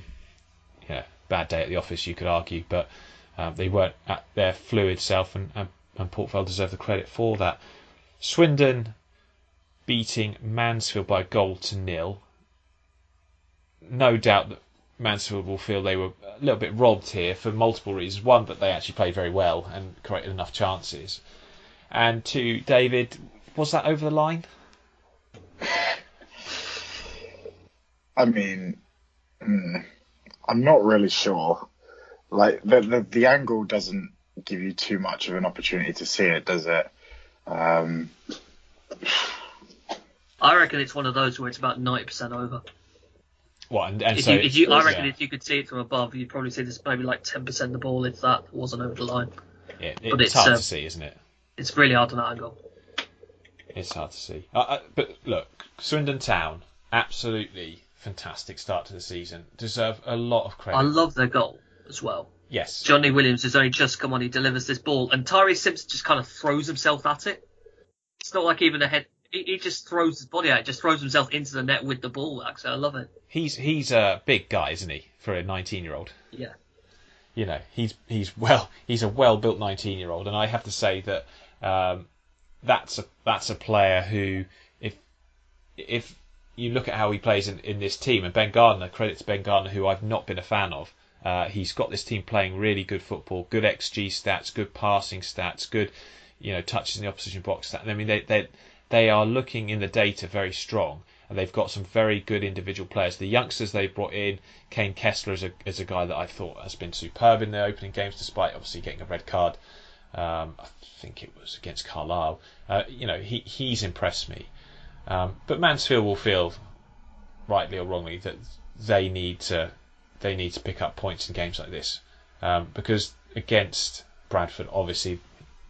bad day at the office, you could argue, but they weren't at their fluid self, and Port Vale deserve the credit for that. Swindon beating Mansfield by 1-0. No doubt that Mansfield will feel they were a little bit robbed here for multiple reasons. One, that they actually played very well and created enough chances. And 2, David, was that over the line? I mean, I'm not really sure. Like, the angle doesn't give you too much of an opportunity to see it, does it? I reckon it's one of those where it's about 90% over. What? If you could see it from above, you'd probably see this maybe like 10% of the ball if that wasn't over the line. Yeah, it's hard to see, isn't it? It's really hard on that angle. It's hard to see. But look, Swindon Town, absolutely fantastic start to the season. Deserve a lot of credit. I love their goal as well. Yes. Johnny Williams has only just come on, he delivers this ball, and Tyree Simpson just kind of throws himself at it. It's not like even a head. He just throws his body out, just throws himself into the net with the ball. Actually, I love it. He's a big guy, isn't he, for a 19-year-old? Yeah. He's a well-built 19-year-old, and I have to say that that's a player who, if you look at how he plays in this team, and Ben Gardner, credit to Ben Gardner, who I've not been a fan of, He's got this team playing really good football, good XG stats, good passing stats, good, touches in the opposition box. I mean, they are looking in the data very strong, and they've got some very good individual players. The youngsters they've brought in, Kane Kessler is a guy that I thought has been superb in the opening games, despite obviously getting a red card. I think it was against Carlisle. He's impressed me. But Mansfield will feel, rightly or wrongly, that they need to pick up points in games like this, because against Bradford, obviously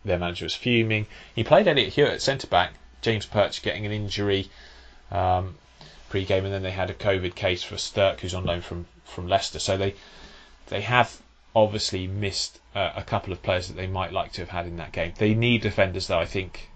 their manager was fuming. He played Elliot Hewitt at centre back, James Perch getting an injury pre-game, and then they had a COVID case for Sturck, who's on loan from Leicester. So they have obviously missed a couple of players that they might like to have had in that game. They need defenders, though, I think,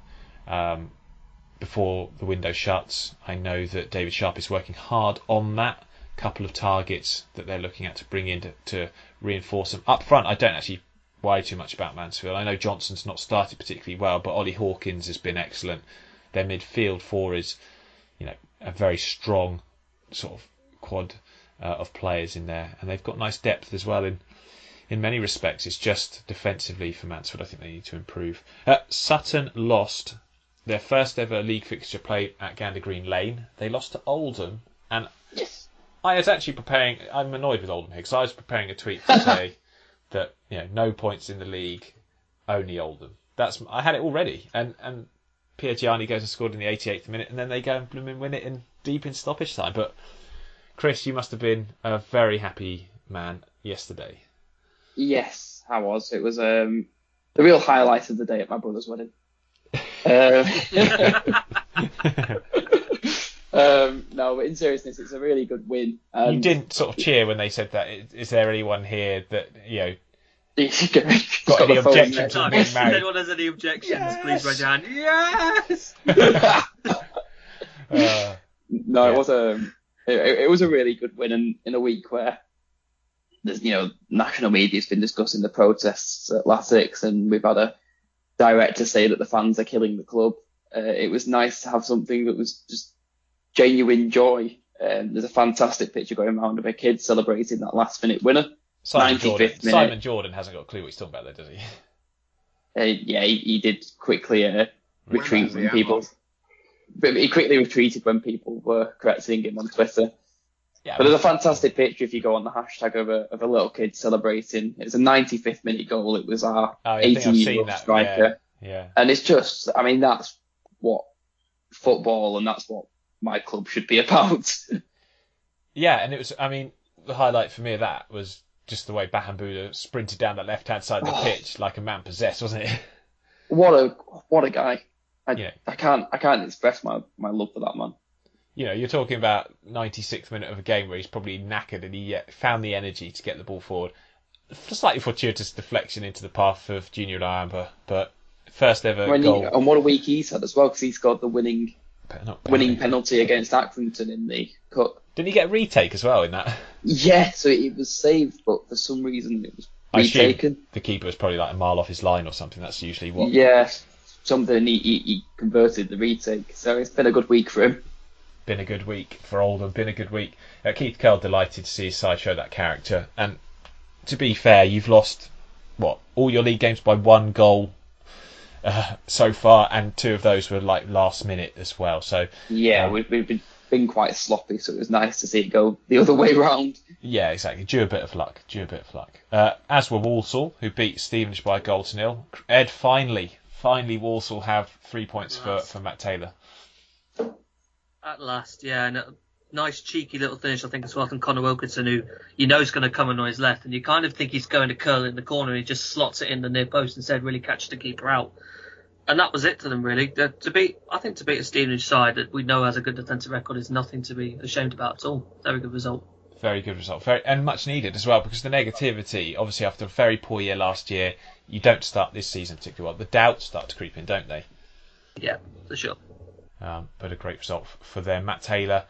before the window shuts. I know that David Sharp is working hard on that. Couple of targets that they're looking at to bring in to reinforce them. Up front, I don't actually worry too much about Mansfield. I know Johnson's not started particularly well, but Ollie Hawkins has been excellent. Their midfield four is, a very strong sort of quad of players in there, and they've got nice depth as well in many respects. It's just defensively for Mansfield, I think they need to improve. Sutton lost their first ever league fixture played at Gander Green Lane. They lost to Oldham, and Yes. I was actually preparing. I'm annoyed with Oldham here because I was preparing a tweet to say that no points in the league, only Oldham. I had it already, and Pierre Gianni goes and scored in the 88th minute, and then they go and blooming win it in deep in stoppage time. But Chris, you must have been a very happy man yesterday. Yes, I was. It was the real highlight of the day at my brother's wedding. No, but in seriousness, it's a really good win. You didn't sort of cheer when they said that. Is there anyone here that got any objections to being If married? anyone has any objections, please raise your hand. Yes. No, it was a really good win, and in a week where there's national media's been discussing the protests at Latics, and we've had a director say that the fans are killing the club. It was nice to have something that was just genuine joy. There's a fantastic picture going around of a kid celebrating that last minute winner. Simon 95th minute. Simon Jordan hasn't got a clue what he's talking about there, does he? He did quickly retreat when people. But he quickly retreated when people were correcting him on Twitter. Yeah, but there's a fantastic picture if you go on the hashtag of a little kid celebrating. It was a 95th minute goal. It was our 18-year-old striker. Yeah. And it's just, that's what football and that's what my club should be about. Yeah, and it was, the highlight for me of that was just the way Bahambuda sprinted down that left-hand side of the pitch like a man possessed, wasn't it? What a guy. I can't express my love for that man. You're talking about 96th minute of a game where he's probably knackered and he found the energy to get the ball forward. Slightly fortuitous deflection into the path of Junior Iamba, but first ever goal. And what a week he's had as well, because he scored the winning penalty against Accrington in the cup. Didn't he get a retake as well in that? Yeah, so it was saved, but for some reason it was retaken. The keeper was probably like a mile off his line or something. That's usually what. Yeah, something he converted the retake. So it's been a good week for him. Been a good week for Oldham. Been a good week. Keith Curl delighted to see his side show that character. And to be fair, you've lost all your league games by one goal so far, and two of those were like last minute as well. So yeah, we've been quite sloppy, so it was nice to see it go the other way round. Yeah, exactly. Due a bit of luck. As were Walsall, who beat Stevenage by a goal to nil. Ed, finally Walsall have 3 points for Matt Taylor. At last, yeah, and a nice cheeky little finish, I think, as well from Connor Wilkinson, who is going to come on his left, and you kind of think he's going to curl in the corner, and he just slots it in the near post instead, really catches the keeper out. And that was it for them, really. To beat a Stevenage side that we know has a good defensive record is nothing to be ashamed about at all. Very good result. Very good result. And much needed as well, because the negativity, obviously after a very poor year last year, you don't start this season particularly well. The doubts start to creep in, don't they? Yeah, for sure. But a great result for them. Matt Taylor,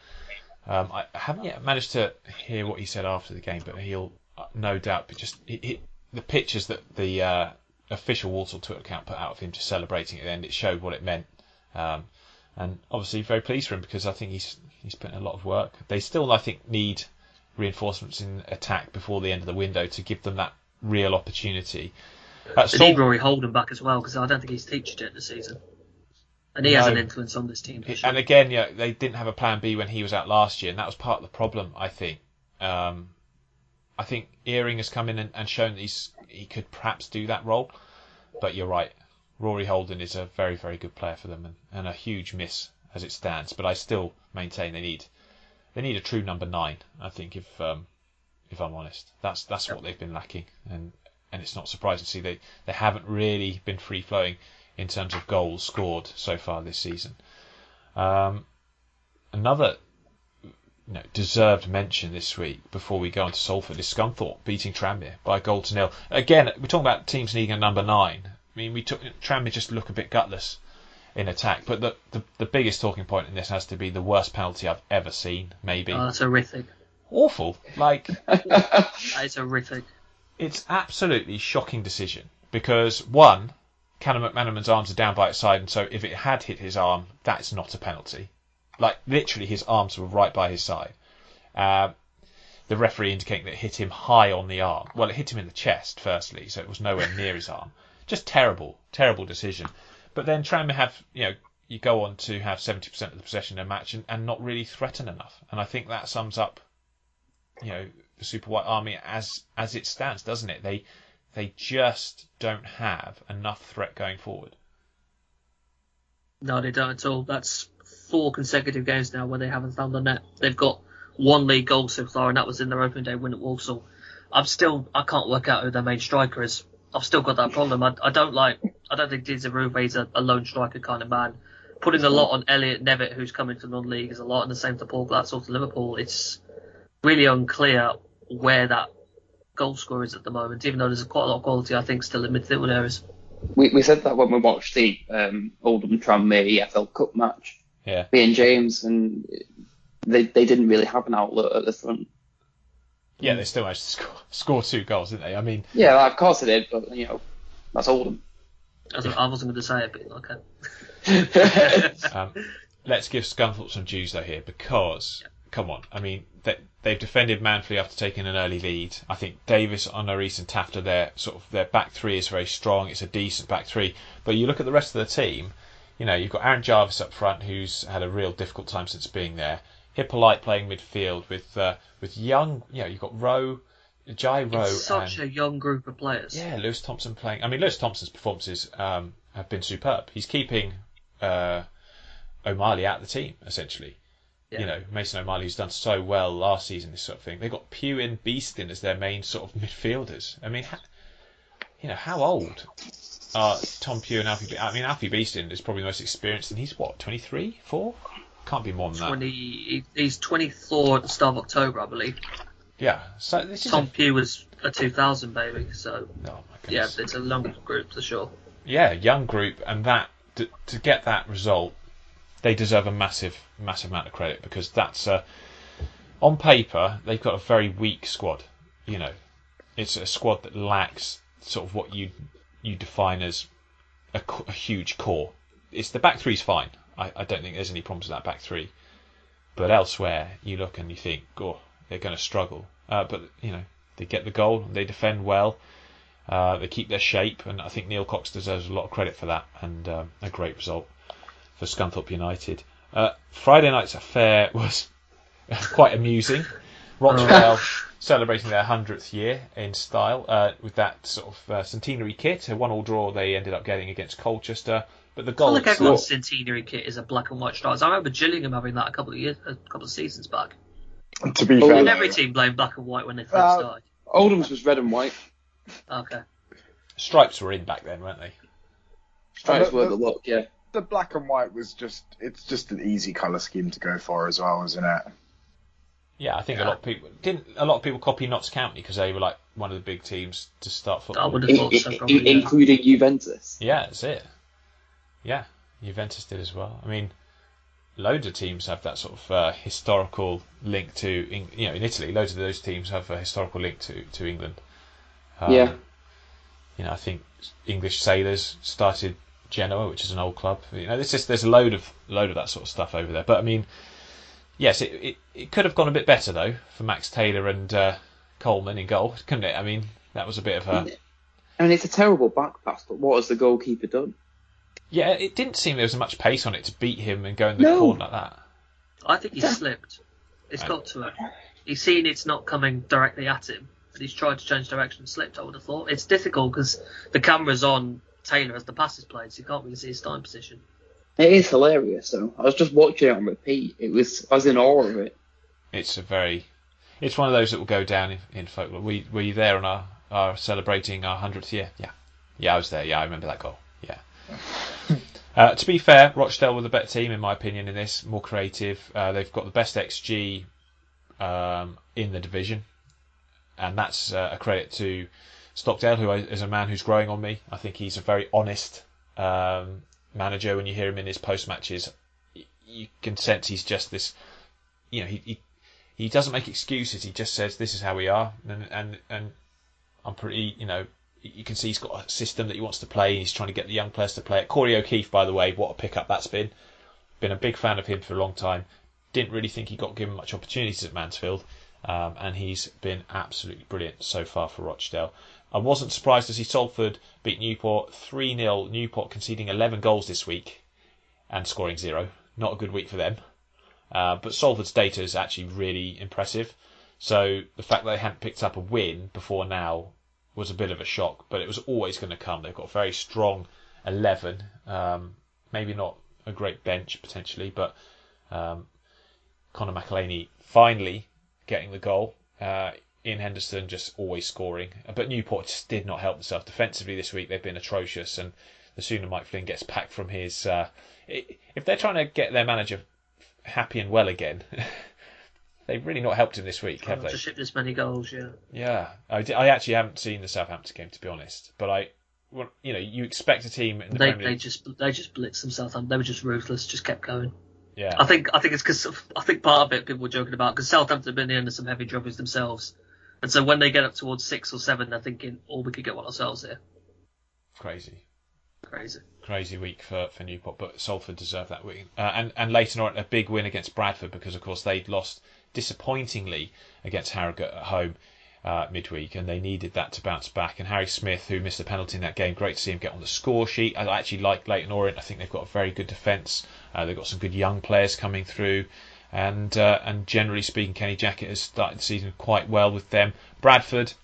I haven't yet managed to hear what he said after the game, but he'll no doubt be the pictures that the official Walsall Twitter account put out of him just celebrating at the end, it showed what it meant. And obviously very pleased for him, because I think he's put in a lot of work. They still, I think, need reinforcements in attack before the end of the window to give them that real opportunity. They need Rory Holden back as well, because I don't think he's featured yet this season. And he has an influence on this team. For sure. And again, they didn't have a plan B when he was out last year, and that was part of the problem, I think. I think Earing has come in and shown that he could perhaps do that role. But you're right, Rory Holden is a very, very good player for them, and a huge miss as it stands. But I still maintain they need a true number 9. I think if I'm honest, that's what they've been lacking, and it's not surprising to see they haven't really been free flowing in terms of goals scored so far this season. Another deserved mention this week before we go on to Salford is Scunthorpe beating Tranmere by a goal to 0. Again, we're talking about teams needing a number 9. I mean, Tranmere just look a bit gutless in attack, but the biggest talking point in this has to be the worst penalty I've ever seen. Maybe. Oh, that's horrific. Awful. Like that is horrific. It's absolutely shocking decision because one, Callum McManaman's arms are down by his side, and so if it had hit his arm, that's not a penalty. Like literally, his arms were right by his side. The referee indicating that it hit him high on the arm. Well, it hit him in the chest firstly, so it was nowhere near his arm. Just terrible decision. But then Tranmere have, you go on to have 70% of the possession in a match and not really threaten enough. And I think that sums up, the Super White Army as it stands, doesn't it? They just don't have enough threat going forward. No, they don't at all. That's 4 consecutive games now where they haven't found the net. They've got 1 league goal so far, and that was in their opening day win at Walsall. I can't work out who their main striker is. I've still got that problem. I don't think Dizaruve is a lone striker kind of man. Putting a lot on Elliot Nevitt, who's coming to non-league, is a lot, and the same to Paul Glatzel to Liverpool. It's really unclear where that goal scorer is at the moment, even though there's quite a lot of quality, I think, still in midfield areas. We said that when we watched the Oldham Tranmere EFL Cup match. Yeah. Me and James, and they didn't really have an outlet at the front. Yeah, they still managed to score 2 goals, didn't they? I mean, yeah, of course they did, but that's Oldham. I wasn't going to say it, but okay. Let's give Scunthorpe some dues though here, because come on, I mean they've defended manfully after taking an early lead. I think Davis, Honoris, and Tafter, their back 3 is very strong. It's a decent back 3, but you look at the rest of the team. You've got Aaron Jarvis up front, who's had a real difficult time since being there. Hippolyte playing midfield with young. You've got Jai Rowe. It's such a young group of players. Yeah, Lewis Thompson playing. I mean, Lewis Thompson's performances have been superb. He's keeping O'Malley out of the team essentially. Yeah. Mason O'Malley, who's done so well last season, this sort of thing. They've got Pugh and Beeston as their main sort of midfielders. I mean, how old are Tom Pugh and Alfie? I mean, Alfie Beeston is probably the most experienced, and he's what, 23, 4? Can't be more than that. He's 24 at the start of October, I believe. Yeah. So this is Tom Pugh was a 2000 baby, so oh my goodness. Yeah, it's a long group for sure. Yeah, young group, and that to get that result, they deserve a massive amount of credit, because that's on paper they've got a very weak squad. It's a squad that lacks sort of what you define as a huge core. It's the back 3's fine. I don't think there's any problems with that back 3, but elsewhere you look and you think, they're going to struggle. But they get the goal, they defend well, they keep their shape, and I think Neil Cox deserves a lot of credit for that, and a great result for Scunthorpe United. Friday night's affair was quite amusing. Rochdale celebrating their 100th year in style with that sort of centenary kit. A 1-1 draw they ended up getting against Colchester. But the goal. I feel like everyone's centenary kit is a black and white stripes. I remember Gillingham having that a couple of seasons back. To be fair, every team blamed black and white when they first started. Oldham's was red and white. Okay. Stripes were in back then, weren't they? Stripes were the look, yeah. The black and white was just an easy colour scheme to go for as well, isn't it? Yeah, I think a lot of people copy Notts County because they were like one of the big teams to start football. I would have thought so, probably, including Juventus. Yeah, that's it. Yeah, Juventus did as well. I mean, loads of teams have that sort of historical link to, in Italy. Loads of those teams have a historical link to England. Yeah. I think English sailors started Genoa, which is an old club. There's a load of that sort of stuff over there. But I mean, Yes, it could have gone a bit better though for Max Taylor and Coleman in goal, couldn't it? I mean, that was a bit of a. I mean, it's a terrible back pass, but what has the goalkeeper done? Yeah, it didn't seem there was much pace on it to beat him and go in the corner like that. I think he slipped. It's got to him. He's seen it's not coming directly at him, and he's tried to change direction and slipped, I would have thought. It's difficult because the camera's on Taylor as the pass is played, so you can't really see his starting position. It is hilarious, though. I was just watching it on repeat. I was in awe of it. It's one of those that will go down in folklore. Were you there on our celebrating our 100th year? Yeah, I was there. Yeah, I remember that goal. Yeah. To be fair, Rochdale were the better team in my opinion in this. More creative. They've got the best XG in the division, and that's a credit to Stockdale, who is a man who's growing on me. I think he's a very honest manager. When you hear him in his post matches, you can sense he's just this. You know, he doesn't make excuses. He just says this is how we are, and I'm pretty. You can see he's got a system that he wants to play, and he's trying to get the young players to play it. Corey O'Keefe, by the way, what a pickup that's been. Been a big fan of him for a long time. Didn't really think he got given much opportunities at Mansfield, and he's been absolutely brilliant so far for Rochdale. I wasn't surprised to see Salford beat Newport 3-0. Newport conceding 11 goals this week and scoring 0. Not a good week for them. But Salford's data is actually really impressive. So the fact that they hadn't picked up a win before now was a bit of a shock, but it was always going to come. They've got a very strong 11. Maybe not a great bench potentially, but Conor McElhaney finally getting the goal. Ian Henderson just always scoring. But Newport just did not help themselves. Defensively this week they've been atrocious, and the sooner Mike Flynn gets packed from his... if they're trying to get their manager happy and well again... They've really not helped him this week, have they? To ship this many goals, yeah. Yeah, I actually haven't seen the Southampton game, to be honest. But you expect a team in the Premier League. They just blitzed them. Southampton. They were just ruthless. Just kept going. Yeah. I think it's because part of it people were joking about because Southampton have been in some heavy troubles themselves, and so when they get up towards 6 or 7, they're thinking, "Oh, we could get one ourselves here." Crazy week for Newport, but Salford deserved that win. And later on, a big win against Bradford because, of course, they'd lost disappointingly against Harrogate at home midweek, and they needed that to bounce back. And Harry Smith, who missed a penalty in that game, great to see him get on the score sheet. I actually like Leyton Orient. I think they've got a very good defence. They've got some good young players coming through, and generally speaking, Kenny Jackett has started the season quite well with them. Bradford,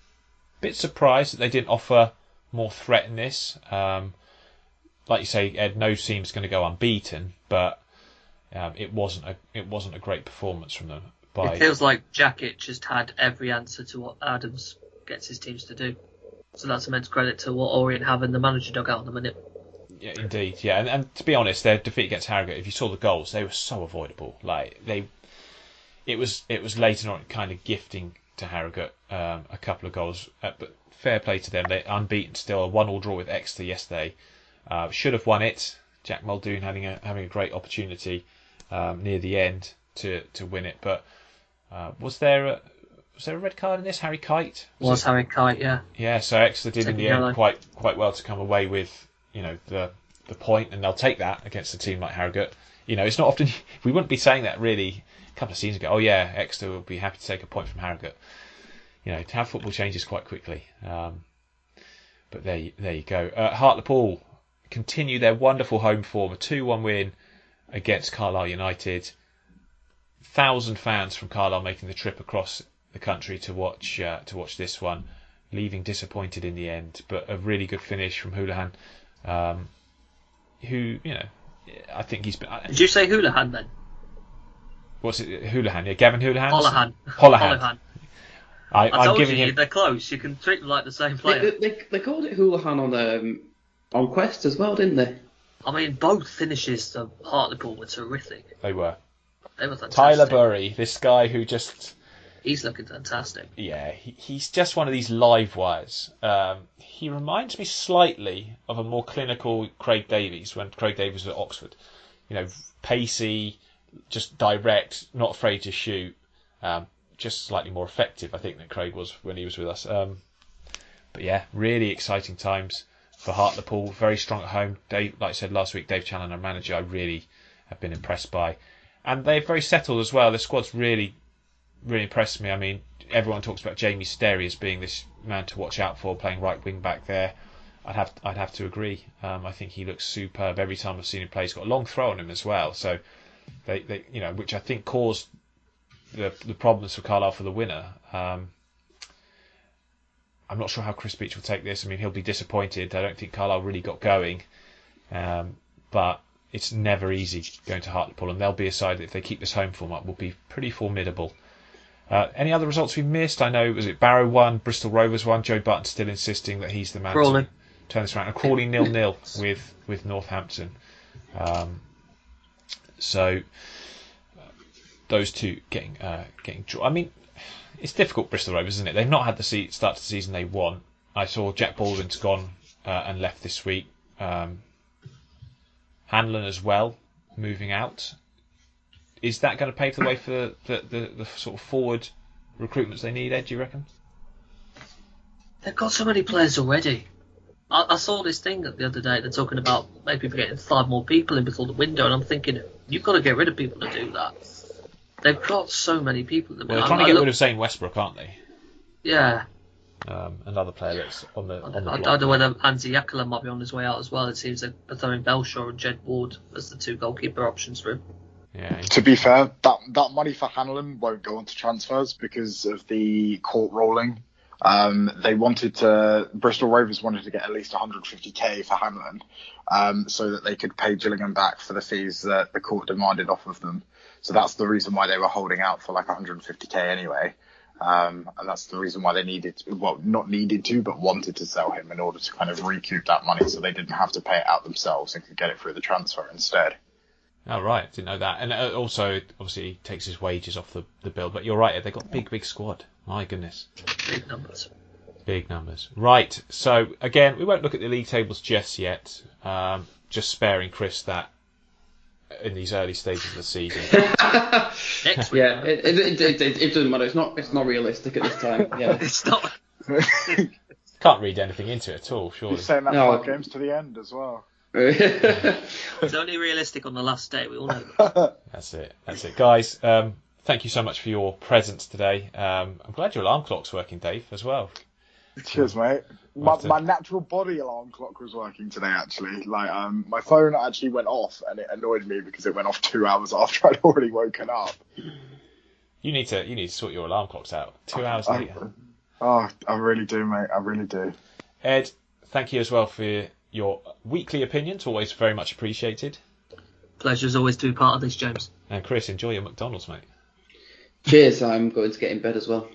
bit surprised that they didn't offer more threat in this. Like you say, Ed, no team's going to go unbeaten, but it wasn't a great performance from them. It feels like Jackett just had every answer to what Adams gets his teams to do. So that's immense credit to what Orient have in the manager dugout at the minute. Yeah, indeed. Yeah, and to be honest, their defeat against Harrogate, if you saw the goals, they were so avoidable. It was Leyton Orient kind of gifting to Harrogate a couple of goals, but fair play to them. They're unbeaten still, a 1-1 draw with Exeter yesterday. Should have won it. Jack Muldoon having a great opportunity near the end to win it, but was there a red card in this? Harry Kite? Was Harry Kite, yeah. Yeah, so Exeter did in the end quite well to come away with the point, and they'll take that against a team like Harrogate. It's not often we wouldn't be saying that really a couple of seasons ago. Oh yeah, Exeter will be happy to take a point from Harrogate. How football changes quite quickly. But there you go. Hartlepool continue their wonderful home form, a 2-1 win against Carlisle United. 1,000 fans from Carlisle making the trip across the country to watch this one, leaving disappointed in the end, but a really good finish from Houlihan, who I think he's been. Did you say Houlihan then? What's it? Houlihan? Yeah, Gavin Houlihan. Houlihan. I'm giving him. They're close. You can treat them like the same player. They called it Houlihan on Quest as well, didn't they? I mean, both finishes of Hartlepool were terrific. They were fantastic. Tyler Burry, this guy who just... He's looking fantastic. Yeah, he's just one of these live wires. He reminds me slightly of a more clinical Craig Davies when Craig Davies was at Oxford. Pacey, just direct, not afraid to shoot. Just slightly more effective, I think, than Craig was when he was with us. But yeah, really exciting times for Hartlepool. Very strong at home. Dave, like I said last week, Dave Challoner, manager, I really have been impressed by. And they're very settled as well. The squad's really, really impressed me. I mean, everyone talks about Jamie Sterry as being this man to watch out for, playing right wing back there. I'd have to agree. I think he looks superb every time I've seen him play. He's got a long throw on him as well. So they which I think caused the problems for Carlisle for the winner. I'm not sure how Chris Beach will take this. I mean, he'll be disappointed. I don't think Carlisle really got going, but it's never easy going to Hartlepool, and they'll be a side that, if they keep this home form up, will be pretty formidable. Any other results we missed? I know, was it Barrow won, Bristol Rovers won, Joe Button still insisting that he's the man to turn this around. And Crawley 0-0 with Northampton. So those two getting draw. I mean, it's difficult, Bristol Rovers, isn't it? They've not had the start to the season they want. I saw Jack Baldwin's gone and left this week. Hanlon as well, moving out. Is that going to pave the way for the sort of forward recruitments they need, Ed, do you reckon? They've got so many players already. I saw this thing the other day, they're talking about maybe getting 5 more people in before the window, and I'm thinking, you've got to get rid of people to do that. They've got so many people. Well, they're trying to get rid of Zane Westbrook, aren't they? Yeah. Another player that's on the block. I don't know whether Anzi Yakala might be on his way out as well. It seems like they're throwing Belshaw and Jed Ward as the 2 goalkeeper options for him. Yeah. To be fair, that money for Hanlon won't go into transfers because of the court ruling. Bristol Rovers wanted to get at least 150k for Hanlon, so that they could pay Gillingham back for the fees that the court demanded off of them. So that's the reason why they were holding out for like 150k anyway. And that's the reason why they wanted to sell him in order to kind of recoup that money, so they didn't have to pay it out themselves and could get it through the transfer instead. Oh, right. Didn't know that. And also, obviously, he takes his wages off the bill. But you're right, they've got a big squad. My goodness. Big numbers. Right. So, again, we won't look at the league tables just yet. Just sparing Chris that in these early stages of the season. Next week. Yeah, it doesn't matter. It's not realistic at this time. Yeah. It's not. Can't read anything into it at all, surely. You're saying that 5 games to the end as well. It's only realistic on the last day, we all know that. That's it, guys. Thank you so much for your presence today. I'm glad your alarm clock's working, Dave, as well. Cheers, mate. My natural body alarm clock was working today, actually. Like, my phone actually went off, and it annoyed me because it went off 2 hours after I'd already woken up. You need to sort your alarm clocks out. 2 hours later. Oh, I really do, mate. I really do. Ed, thank you as well for your weekly opinions, always very much appreciated. Pleasure as always to be part of this, James. And Chris, enjoy your McDonald's, mate. Cheers, I'm going to get in bed as well.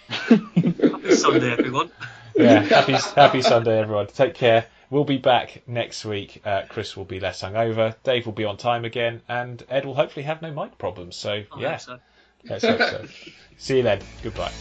Happy Sunday, everyone. Yeah, happy Sunday, everyone. Take care. We'll be back next week. Chris will be less hungover. Dave will be on time again, and Ed will hopefully have no mic problems. So, yeah, let's hope so. See you then. Goodbye.